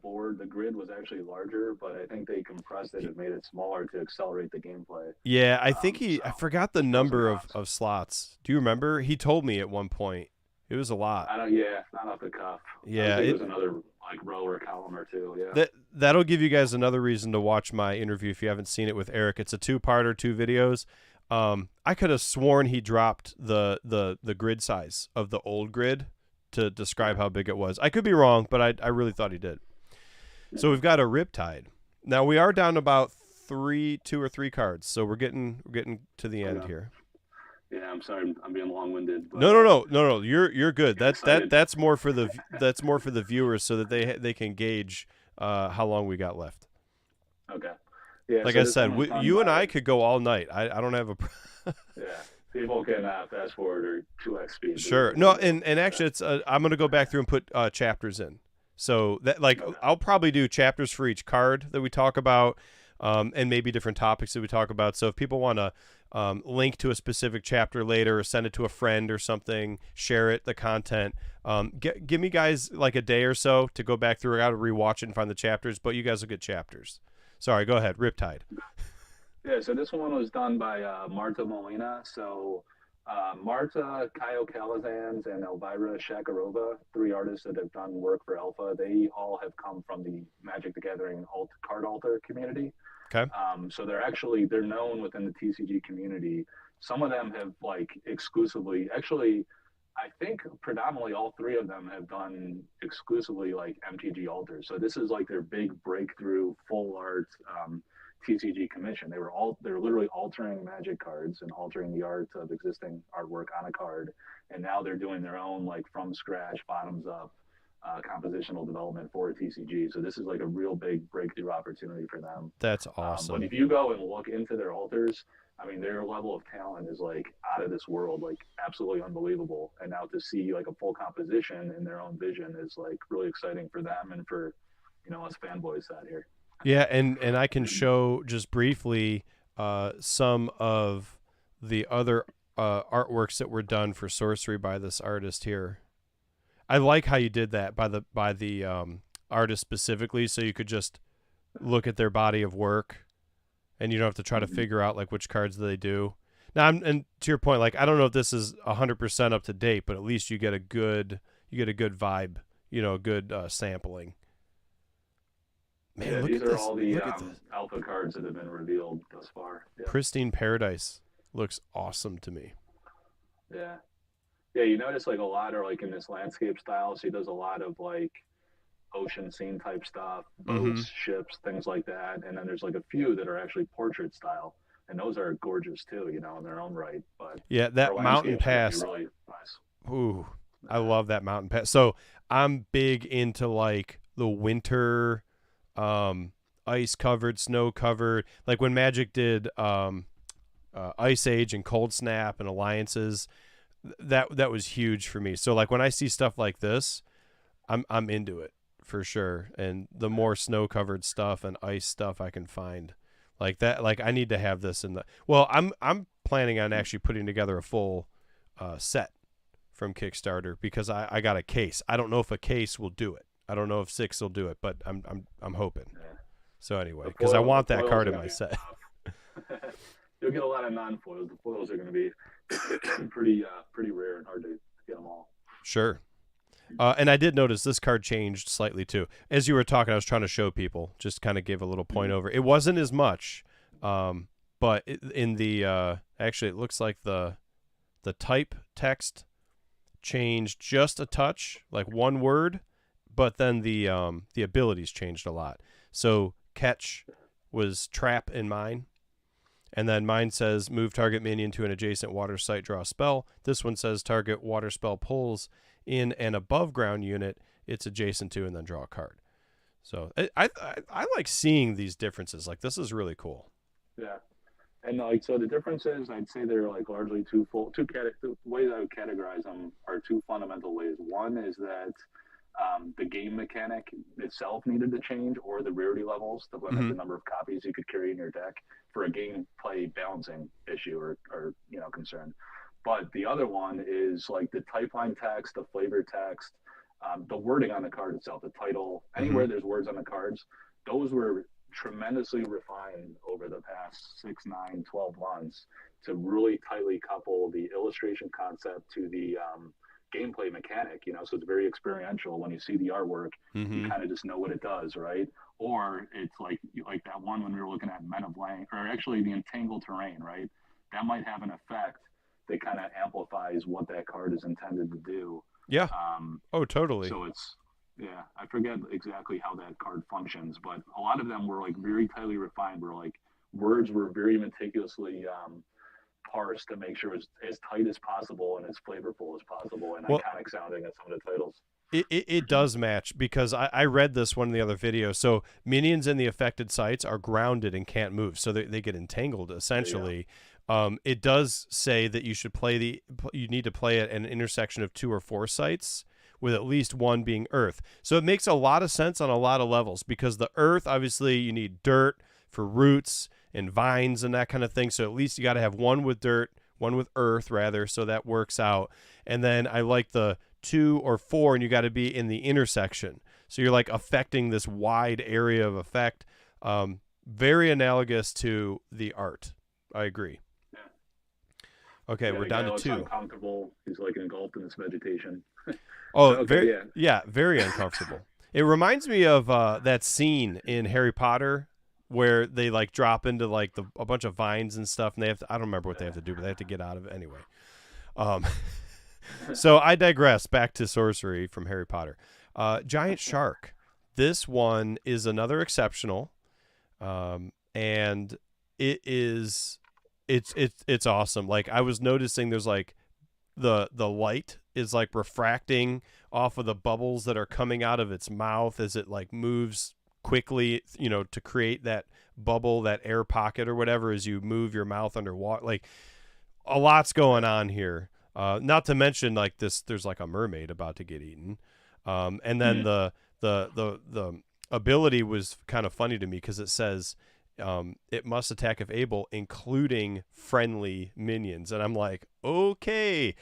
grid was actually larger, but I think they compressed it and made it smaller to accelerate the gameplay. yeah, So I forgot the pros and number cons. of slots. Do you remember? He told me at one point. It was a lot. I don't. Yeah, not off the cuff. I would Yeah, think it was another like row or column or two. Yeah. that'll give you guys another reason to watch my interview if you haven't seen it with Erik. It's a two-parter, two videos. I could have sworn he dropped the grid size of the old grid to describe how big it was. I could be wrong, but I really thought he did. So we've got a Riptide. Now we are down about two or three cards, so we're getting to the end Okay. here. Yeah, I'm sorry, I'm being long-winded, but No. You're good. getting excited. That's more for the viewers so that they can gauge how long we got left. Okay. Yeah. Like So I this one said, was done you and by I could go all night. I don't have a yeah. People can fast forward or 2x speed. sure. No, and actually, it's I'm gonna go back through and put chapters in. So that like Okay. I'll probably do chapters for each card that we talk about, and maybe different topics that we talk about. So if people want to link to a specific chapter later or send it to a friend or something, share it, the content. Give me guys like a day or so to go back through. I got to rewatch it and find the chapters, but you guys will get chapters. Sorry, go ahead. Riptide. Yeah, so this one was done by Marta Molina. So Marta, Kaio Calazans, and Elvira Shakarova, three artists that have done work for Alpha, they all have come from the Magic the Gathering card altar community. Okay. So they're known within the TCG community. Some of them have like exclusively, actually, I think predominantly all three of them have done exclusively like MTG altars. So this is like their big breakthrough full art TCG commission. They were literally altering Magic cards and altering the art of existing artwork on a card, and now they're doing their own like from scratch, bottoms up compositional development for a TCG. So this is like a real big breakthrough opportunity for them. That's But awesome. if you go and look into their altars, I mean, their level of talent is like out of this world, like absolutely unbelievable. And now to see like a full composition in their own vision is like really exciting for them and for, us fanboys out here. Yeah, and I can show just briefly some of the other artworks that were done for Sorcery by this artist here. I like how you did that by the artist specifically, so you could just look at their body of work, and you don't have to try to Mhm. figure out like which cards they do. Now, and to your point, like I don't know if this is 100% up to date, but at least you get a good vibe, a good sampling. Man, Yeah, look these at are this! all the Look at this! alpha cards that have been revealed thus far. Yeah, Pristine Paradise looks awesome to me. yeah, yeah. You notice like a lot are like in this landscape style. So he does a lot of like ocean scene type stuff, Mm-hmm. boats, ships, things like that. And then there's like a few that are actually portrait style, and those are gorgeous too, in their own right. But Yeah, for that mountain landscapes, are going to be pass. really nice. Ooh, I Yeah. love that mountain pass. So I'm big into like the winter, um, ice covered, snow covered. Like when Magic did Ice Age and Cold Snap and Alliances, that was huge for me. So like when I see stuff like this, I'm into it for sure. And the more snow covered stuff and ice stuff I can find, like that, like I need to have this in the. Well, I'm planning on actually putting together a full set from Kickstarter because I got a case. I don't know if a case will do it. I don't know if six will do it, but I'm hoping. Yeah. So anyway, The because I the want that foils card are in going my to set. be tough. You'll get a lot of non-foils. The foils are going to be pretty rare and hard to get them all. Sure. And I did notice this card changed slightly too. As you were talking, I was trying to show people, just kind of give a little point over. It wasn't as much, but in the actually, it looks like the type text changed just a touch, like one word, but then the abilities changed a lot. So catch was trap in mine, and then mine says move target minion to an adjacent water site, draw a spell. This one says target water spell pulls in an above ground unit it's adjacent to, and then draw a card. So I like seeing these differences. Like this is really cool. Yeah. And like so, the differences I'd say they're like largely twofold. The ways I would categorize them are two fundamental ways. One is that the game mechanic itself needed to change, or the rarity levels to limit Mm-hmm. the number of copies you could carry in your deck for a gameplay balancing issue or concern. But the other one is like the type line text, the flavor text, the wording on the card itself, the title, Mm-hmm. anywhere there's words on the cards, those were tremendously refined over the past 6, 9, 12 months to really tightly couple the illustration concept to the gameplay mechanic, so it's very experiential. When you see the artwork, you Mm-hmm. kind of just know what it does, right? Or it's like that one when we were looking at Men of Lang, or actually the Entangled Terrain, right? That might have an effect that kind of amplifies what that card is intended to do. Yeah. Um, Oh, totally. so it's yeah, I forget exactly how that card functions, but a lot of them were like very tightly refined. Where like words were very meticulously parsed to make sure it's as tight as possible and as flavorful as possible and Well, iconic sounding as some of the titles. it does match because I read this one in the other video. So minions in the affected sites are grounded and can't move, so they get entangled essentially. It does say that you need to play at an intersection of 2 or 4 sites with at least one being earth. So it makes a lot of sense on a lot of levels because the earth, obviously you need dirt for roots and vines and that kind of thing. So at least you got to have one with dirt, one with earth rather, so that works out. And then I like the 2 or 4, and you got to be in the intersection. So you're like affecting this wide area of effect. Very analogous to the art. I agree. Yeah. Okay, Yeah, we're the down guy to looks 2. uncomfortable. He's like engulfed in this vegetation. Oh, But okay, yeah. very uncomfortable. It reminds me of that scene in Harry Potter where they like drop into like a bunch of vines and stuff, and they have to, I don't remember what they have to do, but they have to get out of it anyway. Um, so I digress. Back to sorcery from Harry Potter. Giant shark. This one is another exceptional, and it's awesome. Like I was noticing, there's like the light is like refracting off of the bubbles that are coming out of its mouth as it like moves quickly, to create that bubble, that air pocket or whatever, as you move your mouth underwater. Like, a lot's going on here. Not to mention, like, there's like a mermaid about to get eaten. And then the ability was kind of funny to me because it says it must attack if able, including friendly minions. And I'm like, okay,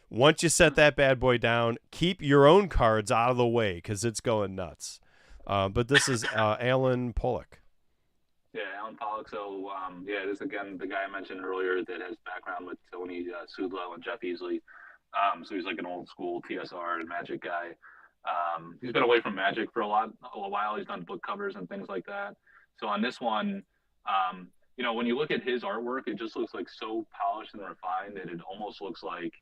once you set that bad boy down, keep your own cards out of the way because it's going nuts. But this is Alan Pollock. Yeah, Alan Pollock. So, yeah, this is again the guy I mentioned earlier that has background with Tony Sudlow and Jeff Easley. So he's like an old school TSR and Magic guy. He's been away from Magic for a while. He's done book covers and things like that. So on this one, when you look at his artwork, it just looks like so polished and refined that it almost looks like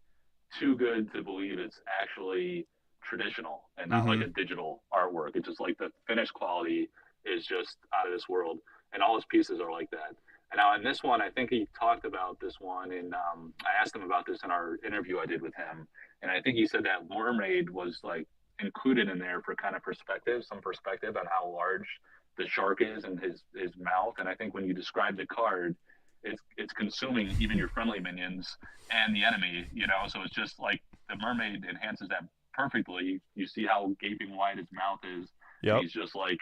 too good to believe it's actually traditional and not like a digital artwork. It's just like the finish quality is just out of this world, and all his pieces are like that. And now in this one, I think he talked about this one, and I asked him about this in our interview I did with him, and I think he said that mermaid was like included in there for kind of some perspective on how large the shark is and his mouth. And I think when you describe the card, it's consuming even your friendly minions and the enemy, So it's just like the mermaid enhances that perfectly. You see how gaping wide his mouth is. Yep. He's just like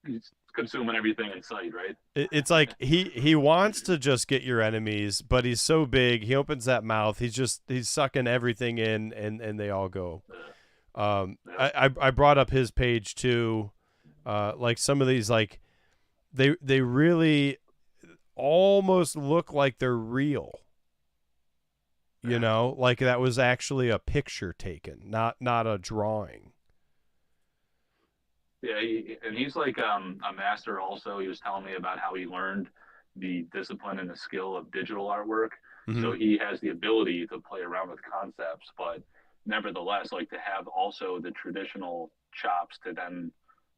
he's consuming everything in sight, right? It's like he wants to just get your enemies, but he's so big. He opens that mouth. He's sucking everything in, and they all go. I brought up his page too. Like some of these, like they really almost look like they're real. Like that was actually a picture taken, not a drawing. Yeah, he's like a master also. He was telling me about how he learned the discipline and the skill of digital artwork. So he has the ability to play around with concepts, but nevertheless, like to have also the traditional chops to then,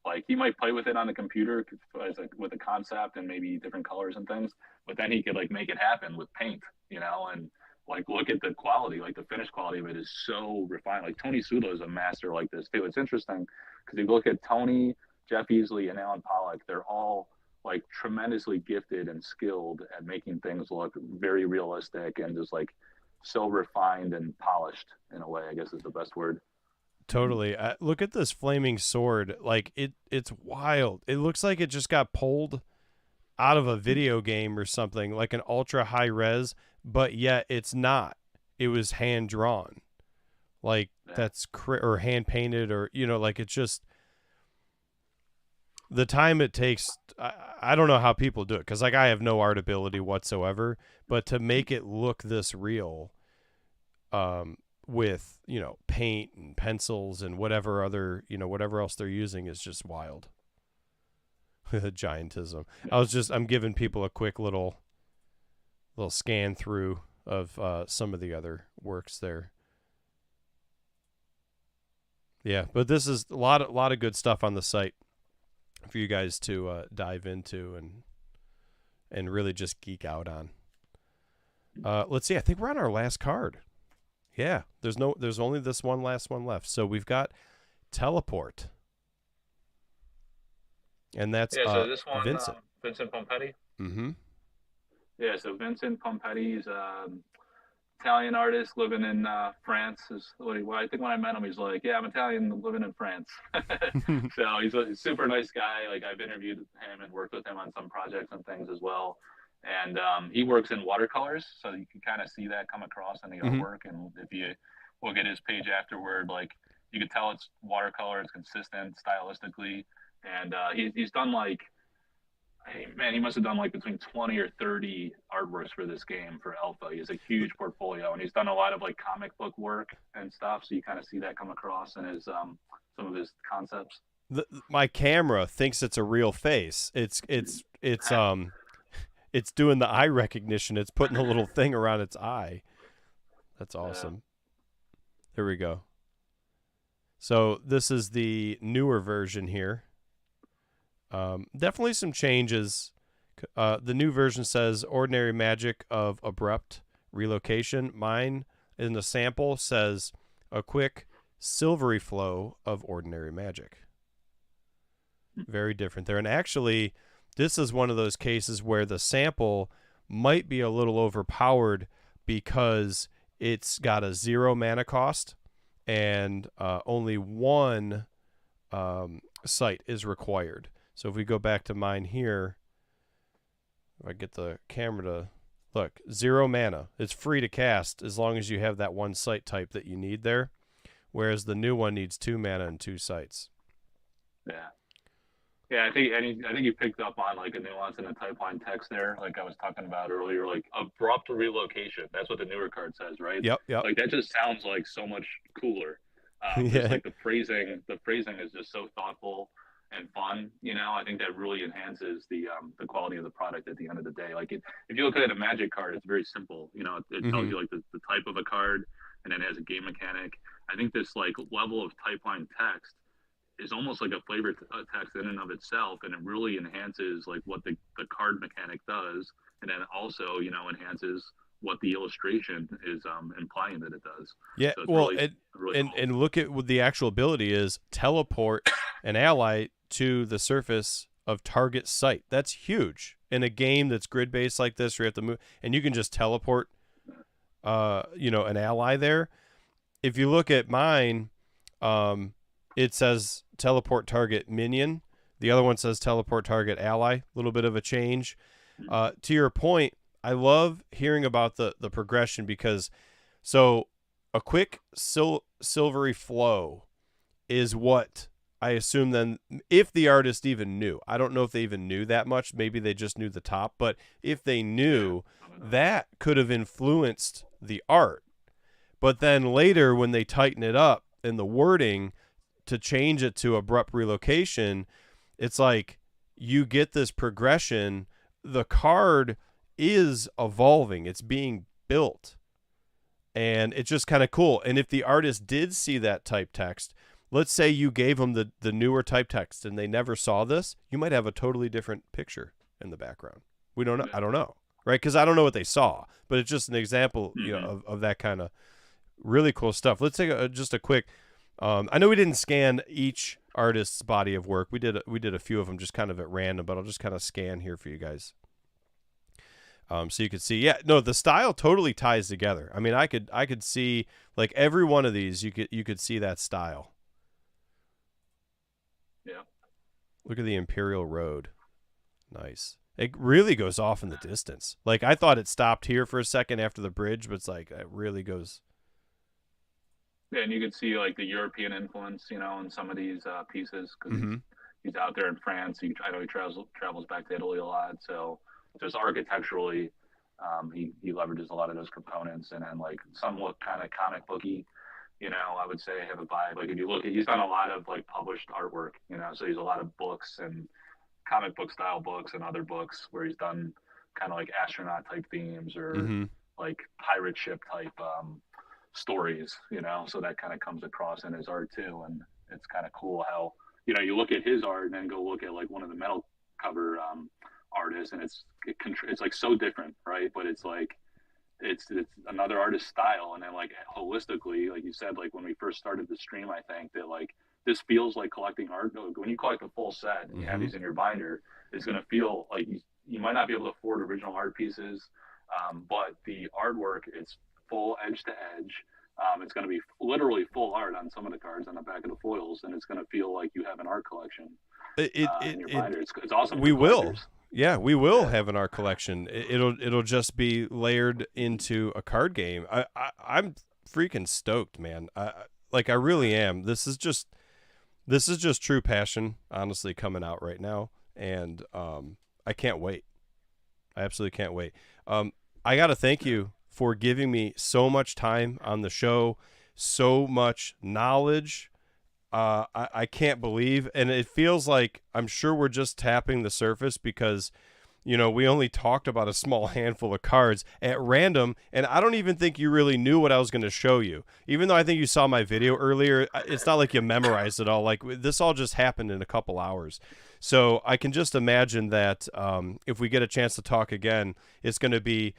like he might play with it on the computer as with a concept and maybe different colors and things, but then he could like make it happen with paint, and like look at the quality, like the finished quality of it is so refined. Like Tony Sudo is a master like this too. It's interesting because you look at Tony, Jeff Easley, and Alan Pollock, they're all like tremendously gifted and skilled at making things look very realistic and just like so refined and polished in a way, I guess is the best word. Totally. Look at this flaming sword. Like it's wild. It looks like it just got pulled out of a video game or something, like an ultra high res, but yet it's not. It was hand drawn. Like that's or hand painted, or like it's just the time it takes. I don't know how people do it because like I have no art ability whatsoever, but to make it look this real, with paint and pencils and whatever other whatever else they're using is just wild. Giantism. I'm giving people a quick little scan through of some of the other works there. Yeah, but this is a lot of good stuff on the site for you guys to dive into and really just geek out on. Let's see. I think we're on our last card. Yeah, there's only this last one left. So we've got Teleport. And that's so this one, Vincent. Vincent Pompetti. Mm-hmm. Yeah, so Vincent Pompetti is Italian artist living in France. I think when I met him, he's like, "Yeah, I'm Italian, living in France." So he's a super nice guy. Like I've interviewed him and worked with him on some projects and things as well. And he works in watercolors, so you can kind of see that come across in the artwork. And if you look at his page afterward, like you can tell it's watercolor, it's consistent stylistically. And he's done like, he must have done like between 20 or 30 artworks for this game for Alpha. He has a huge portfolio, and he's done a lot of like comic book work and stuff. So you kind of see that come across in his some of his concepts. My camera thinks it's a real face. It's doing the eye recognition. It's putting a little thing around its eye. That's awesome. Yeah. There we go. So this is the newer version here. Definitely some changes. The new version says ordinary magic of abrupt relocation. Mine in the sample says a quick silvery flow of ordinary magic. Very different there. And actually, this is one of those cases where the sample might be a little overpowered because it's got a 0 mana cost and only one site is required. So if we go back to mine here, if I get the camera to look, 0 mana. It's free to cast as long as you have that one site type that you need there, whereas the new one needs 2 mana and 2 sites. Yeah. Yeah, I think you picked up on like a nuance in the type line text there, like I was talking about earlier, like abrupt relocation. That's what the newer card says, right? Yep. Like that just sounds like so much cooler. Just Yeah. like the phrasing is just so thoughtful and fun. I think that really enhances the quality of the product at the end of the day. Like if you look at a Magic card, it's very simple. It tells Mm-hmm. you like the type of a card, and then it has a game mechanic. I think this like level of type line text is almost like a flavor text in and of itself, and it really enhances like what the card mechanic does, and then also enhances what the illustration is implying that it does. Yeah. So it's Well, really and cool. and look at what the actual ability is: teleport an ally to the surface of target site. That's huge in a game that's grid based like this, where you have to move, and you can just teleport, an ally there. If you look at mine, it says teleport target minion. The other one says teleport target ally. A little bit of a change. To your point, I love hearing about the progression because so a quick silvery flow is what I assume then if the artist even knew. I don't know if they even knew that much. Maybe they just knew the top, but if they knew, that could have influenced the art. But then later when they tighten it up in the wording to change it to abrupt relocation, it's like you get this progression. The card is evolving. It's being built. And it's just kind of cool. And if the artist did see that type text, let's say you gave them the newer type text and they never saw this, you might have a totally different picture in the background. We don't know. I don't know. Right? Because I don't know what they saw. But it's just an example of that kind of really cool stuff. Let's take just a quick. I know we didn't scan each artist's body of work. We did a few of them just kind of at random, but I'll just kind of scan here for you guys. So you could see, yeah, no, the style totally ties together. I mean, I could see like every one of these. You could see that style. Yeah. Look at the Imperial Road. Nice. It really goes off in the distance. Like I thought it stopped here for a second after the bridge, but it's like it really goes. Yeah, and you could see like the European influence, in some of these pieces because he's Mm-hmm. he's out there in France. I know he travels back to Italy a lot, so just architecturally, he leverages a lot of those components, and then like some look kind of comic booky. I would say have a vibe. Like if you look at, he's done a lot of like published artwork. So he's a lot of books and comic book style books and other books where he's done kind of like astronaut type themes or Mm-hmm. like pirate ship type stories, so that kind of comes across in his art too. And it's kind of cool how, you look at his art and then go look at like one of the metal cover artists, and it's like so different, right? But it's like, it's another artist's style. And then like holistically, like you said, like when we first started the stream, I think that like this feels like collecting art. When you collect a full set and you have Mm-hmm. these in your binder, it's going to feel like you might not be able to afford original art pieces, but the artwork, it's full edge to edge. It's going to be literally full art on some of the cards on the back of the foils, and it's going to feel like you have an art collection in your binder. It's awesome We for will. collectors. Yeah, we will Yeah. have in our collection. It'll just be layered into a card game. I'm freaking stoked, man. I really am. This is just true passion, honestly, coming out right now, and I can't wait. I absolutely can't wait. I got to thank you for giving me so much time on the show, so much knowledge. I can't believe, and it feels like I'm sure we're just tapping the surface because, we only talked about a small handful of cards at random, and I don't even think you really knew what I was going to show you. Even though I think you saw my video earlier, it's not like you memorized it all. Like this all just happened in a couple hours. So I can just imagine that if we get a chance to talk again, it's going to be,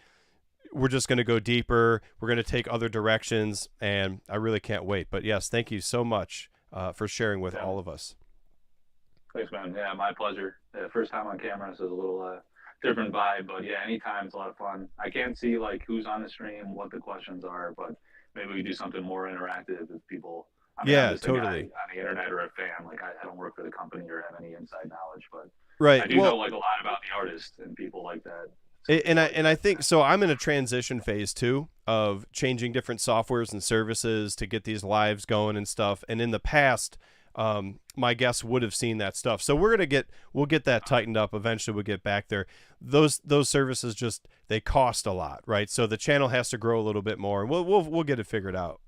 we're just going to go deeper. We're going to take other directions, and I really can't wait. But yes, thank you so much for sharing with all of us. Thanks, man. Yeah, my pleasure. First time on camera, so it's a little different vibe. But yeah, anytime it's a lot of fun. I can't see like who's on the stream, what the questions are, but maybe we do something more interactive if people. I mean, I'm Yeah, just a guy totally. on the internet or a fan. Like I don't work for the company or have any inside knowledge, but I Right. do know Well, like a lot about the artist and people like that. So and people I think so. I'm in a transition phase too of changing different softwares and services to get these lives going and stuff. And in the past, my guests would have seen that stuff. So we'll get that tightened up eventually. We'll get back there. Those services just they cost a lot, right? So the channel has to grow a little bit more. We'll get it figured out.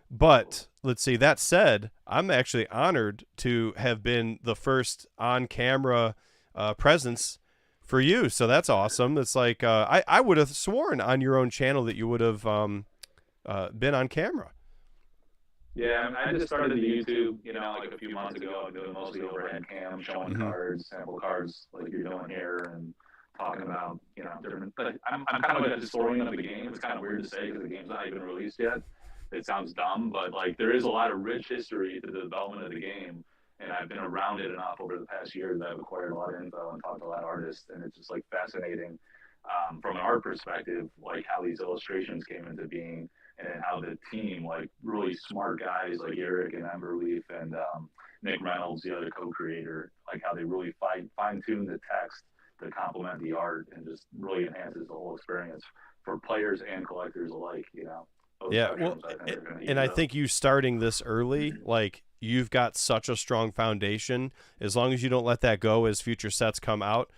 But let's see. That said, I'm actually honored to have been the first on camera presence for you. So that's awesome. It's like I would have sworn on your own channel that you would have been on camera. Yeah, I just started the YouTube, like a few months ago. I'm doing mostly overhead cam, showing Mm-hmm. cards, sample cards, like you're doing here, and talking about, different. Like, I'm kind of like a historian of the game. It's kind of weird to say because the game's not even released yet. It sounds dumb, but like there is a lot of rich history to the development of the game, and I've been around it enough over the past year that I've acquired a lot of info and talked to a lot of artists, and it's just like fascinating from an art perspective, like how these illustrations came into being and how the team, like really smart guys like Erik and Emberleaf and Nick Reynolds, the other co-creator, like how they really fine-tune the text to complement the art and just really enhances the whole experience for players and collectors alike. Those Yeah, well, spectrums I think are going to and eat I it up. think you starting this early, like you've got such a strong foundation. As long as you don't let that go as future sets come out,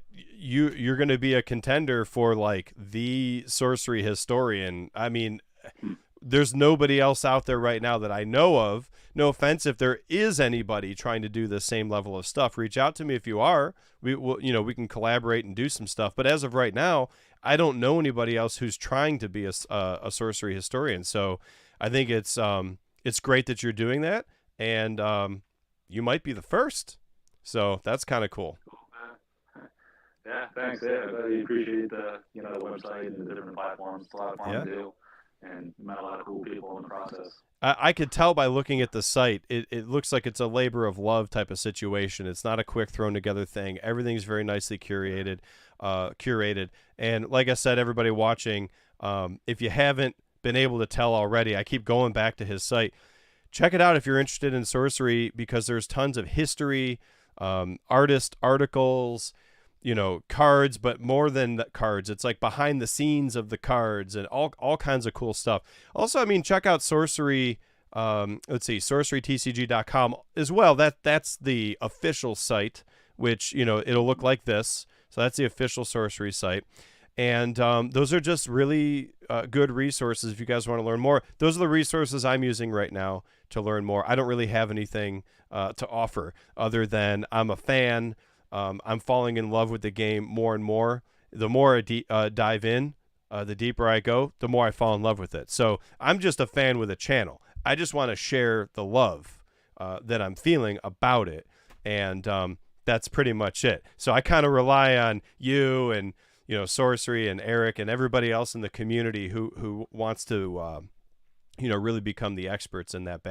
you're going to be a contender for like the sorcery historian. I mean, there's nobody else out there right now that I know of. No offense if there is anybody trying to do the same level of stuff. Reach out to me if you are. We can collaborate and do some stuff. But as of right now, I don't know anybody else who's trying to be a sorcery historian. So I think it's great that you're doing that, and you might be the first. So that's kind of cool. Yeah, thanks. Yeah, I really appreciate the website and the different platforms. It's a lot of fun Yeah. to do, and met a lot of cool people in the process. I could tell by looking at the site, it looks like it's a labor of love type of situation. It's not a quick thrown together thing. Everything's very nicely curated. And like I said, everybody watching, if you haven't been able to tell already, I keep going back to his site. Check it out if you're interested in sorcery, because there's tons of history, artist articles, cards, but more than cards. It's like behind the scenes of the cards and all kinds of cool stuff. Also, I mean, check out sorcery. Let's see, sorcerytcg.com as well. That's the official site, which, it'll look like this. So that's the official sorcery site. And those are just really good resources if you guys want to learn more. Those are the resources I'm using right now to learn more. I don't really have anything to offer other than I'm a fan. I'm falling in love with the game more and more. The more I dive in, the deeper I go, the more I fall in love with it. So I'm just a fan with a channel. I just want to share the love that I'm feeling about it. And that's pretty much it. So I kind of rely on you and, Sorcery and Erik and everybody else in the community who wants to, really become the experts in that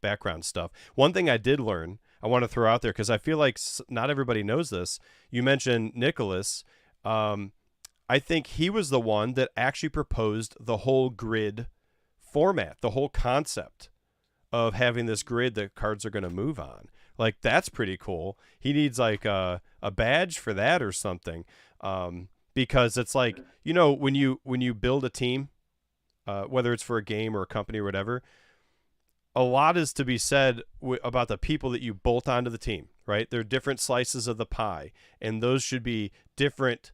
background stuff. One thing I did learn, I want to throw out there, because I feel like not everybody knows this. You mentioned Nicholas. I think he was the one that actually proposed the whole grid format, the whole concept of having this grid that cards are going to move on. Like, that's pretty cool. He needs like a badge for that or something, because it's like, when you build a team, whether it's for a game or a company or whatever, a lot is to be said about the people that you bolt onto the team, right? They're different slices of the pie, and those should be different.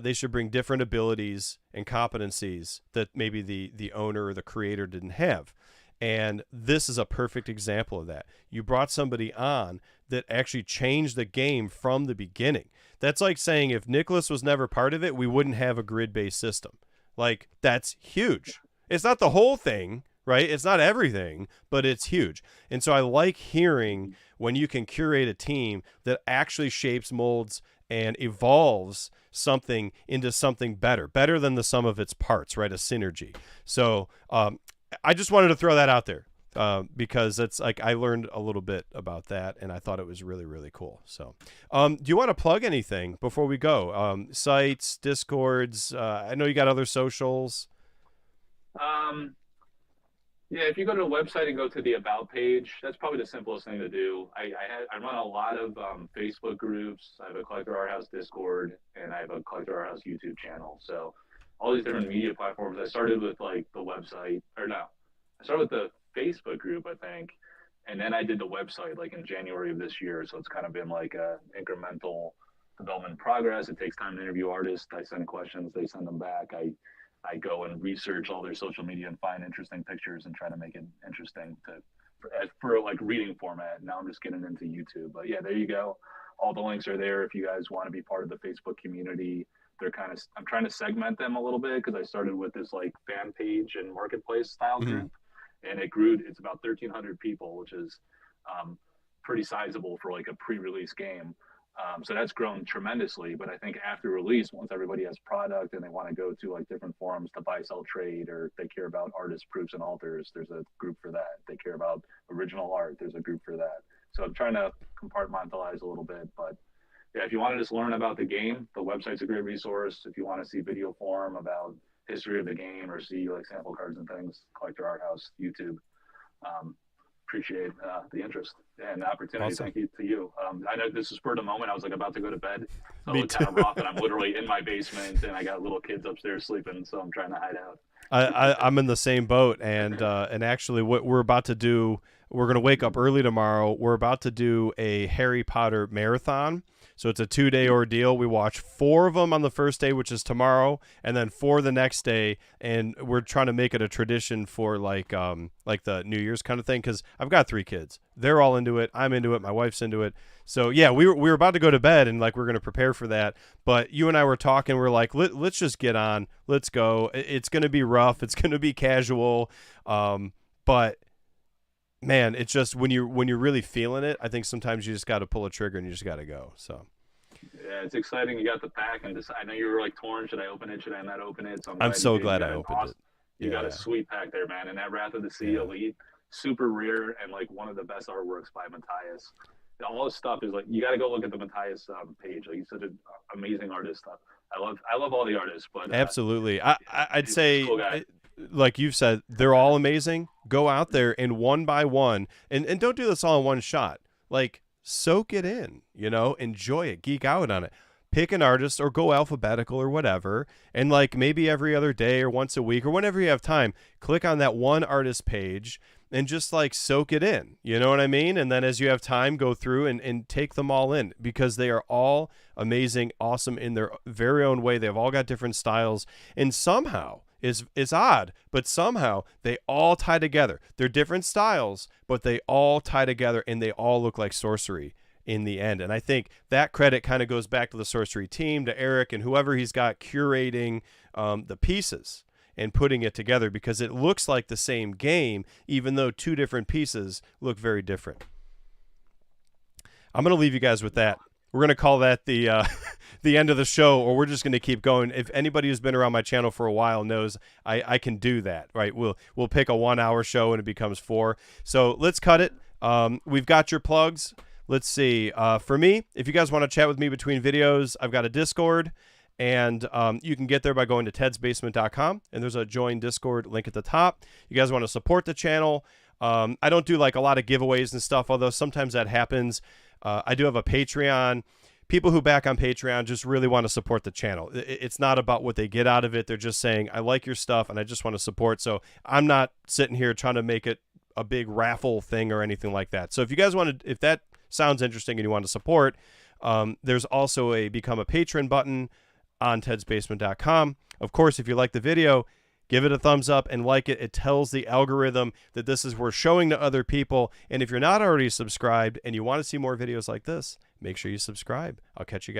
They should bring different abilities and competencies that maybe the owner or the creator didn't have. And this is a perfect example of that. You brought somebody on that actually changed the game from the beginning. That's like saying if Nicholas was never part of it, we wouldn't have a grid-based system. Like, that's huge. It's not the whole thing, right? It's not everything, but it's huge. And so I like hearing when you can curate a team that actually shapes, molds, and evolves something into something better than the sum of its parts, right? A synergy. So I just wanted to throw that out there. because it's like I learned a little bit about that, and I thought it was really, really cool. So, do you want to plug anything before we go? Sites, Discords. I know you got other socials. Um, Yeah, if you go to the website and go to the About page, that's probably the simplest thing to do. I run a lot of Facebook groups. I have a Collector Art House Discord, and I have a Collector Art House YouTube channel. So all these different media platforms. I started with like the website, or no, I started with the Facebook group, I think, and then I did the website like in January of this year. So it's kind of been like a incremental development progress. It takes time to interview artists. I send questions, they send them back. I go and research all their social media and find interesting pictures and try to make it interesting for like reading format. Now I'm just getting into YouTube, but yeah, there you go. All the links are there if you guys want to be part of the Facebook community. I'm trying to segment them a little bit because I started with this like fan page and marketplace style group, and it grew. It's about 1,300 people, which is pretty sizable for like a pre-release game. So that's grown tremendously. But I think after release, once everybody has product and they want to go to like different forums to buy, sell, trade, or they care about artist proofs and alters, there's a group for that. If they care about original art, there's a group for that. So I'm trying to compartmentalize a little bit. But yeah, if you want to just learn about the game, the website's a great resource. If you want to see video form about history of the game or see like sample cards and things, Collector Art House, YouTube. Appreciate the interest and the opportunity. Awesome. Thank you to you. I know this is spur of the moment. I was like about to go to bed, so Me it's kind too. of rough, and I'm literally in my basement, and I got little kids upstairs sleeping, so I'm trying to hide out. I'm in the same boat, and actually, what we're about to do, we're gonna wake up early tomorrow. We're about to do a Harry Potter marathon. So it's a 2-day ordeal. We watch 4 of them on the first day, which is tomorrow, and then 4 the next day. And we're trying to make it a tradition for like the New Year's kind of thing, because I've got 3 kids. They're all into it. I'm into it. My wife's into it. So yeah, we were about to go to bed, and like we're gonna prepare for that. But you and I were talking. We're like, let's just get on. Let's go. It's gonna be rough. It's gonna be casual. But man, it's just when you're really feeling it, I think sometimes you just got to pull a trigger and you just got to go. So Yeah, it's exciting. You got the pack, and I know you were like torn. Should I open it? Should I not open it? So I'm so you glad got I an opened it. You got a sweet pack there, man. And that Wrath of the Sea Elite, super rare and like one of the best artworks by Matthias. All his stuff is like you got to go look at the Matthias page. Like he's such an amazing artist. I love all the artists, but Absolutely. I'd he's say, a cool guy. like you've said, they're all amazing. Go out there and one by one, and don't do this all in one shot. Like soak it in, enjoy it, geek out on it. Pick an artist or go alphabetical or whatever, and like maybe every other day or once a week or whenever you have time, click on that one artist page and just like soak it in. You know what I mean? And then as you have time, go through and take them all in, because they are all amazing, awesome in their very own way. They've all got different styles, and somehow it's odd, but somehow they all tie together. They're different styles, but they all tie together and they all look like sorcery in the end. And I think that credit kind of goes back to the Sorcery team, to Erik and whoever he's got curating the pieces and putting it together, because it looks like the same game, even though 2 different pieces look very different. I'm going to leave you guys with that. We're going to call that the the end of the show, or we're just going to keep going. If anybody who's been around my channel for a while knows I can do that, right? We'll pick a 1-hour show and it becomes 4. So let's cut it. We've got your plugs. Let's see. For me, if you guys want to chat with me between videos, I've got a Discord, and you can get there by going to tedsbasement.com, and there's a join Discord link at the top. You guys want to support the channel. I don't do like a lot of giveaways and stuff, although sometimes that happens. I do have a Patreon. People who back on Patreon just really want to support the channel. It's not about what they get out of it. They're just saying, I like your stuff and I just want to support. So I'm not sitting here trying to make it a big raffle thing or anything like that. So if you guys want to, if that sounds interesting and you want to support, there's also a become a patron button on tedsbasement.com. Of course, if you like the video, give it a thumbs up and like it. It tells the algorithm that this is worth showing to other people. And if you're not already subscribed and you want to see more videos like this, make sure you subscribe. I'll catch you guys.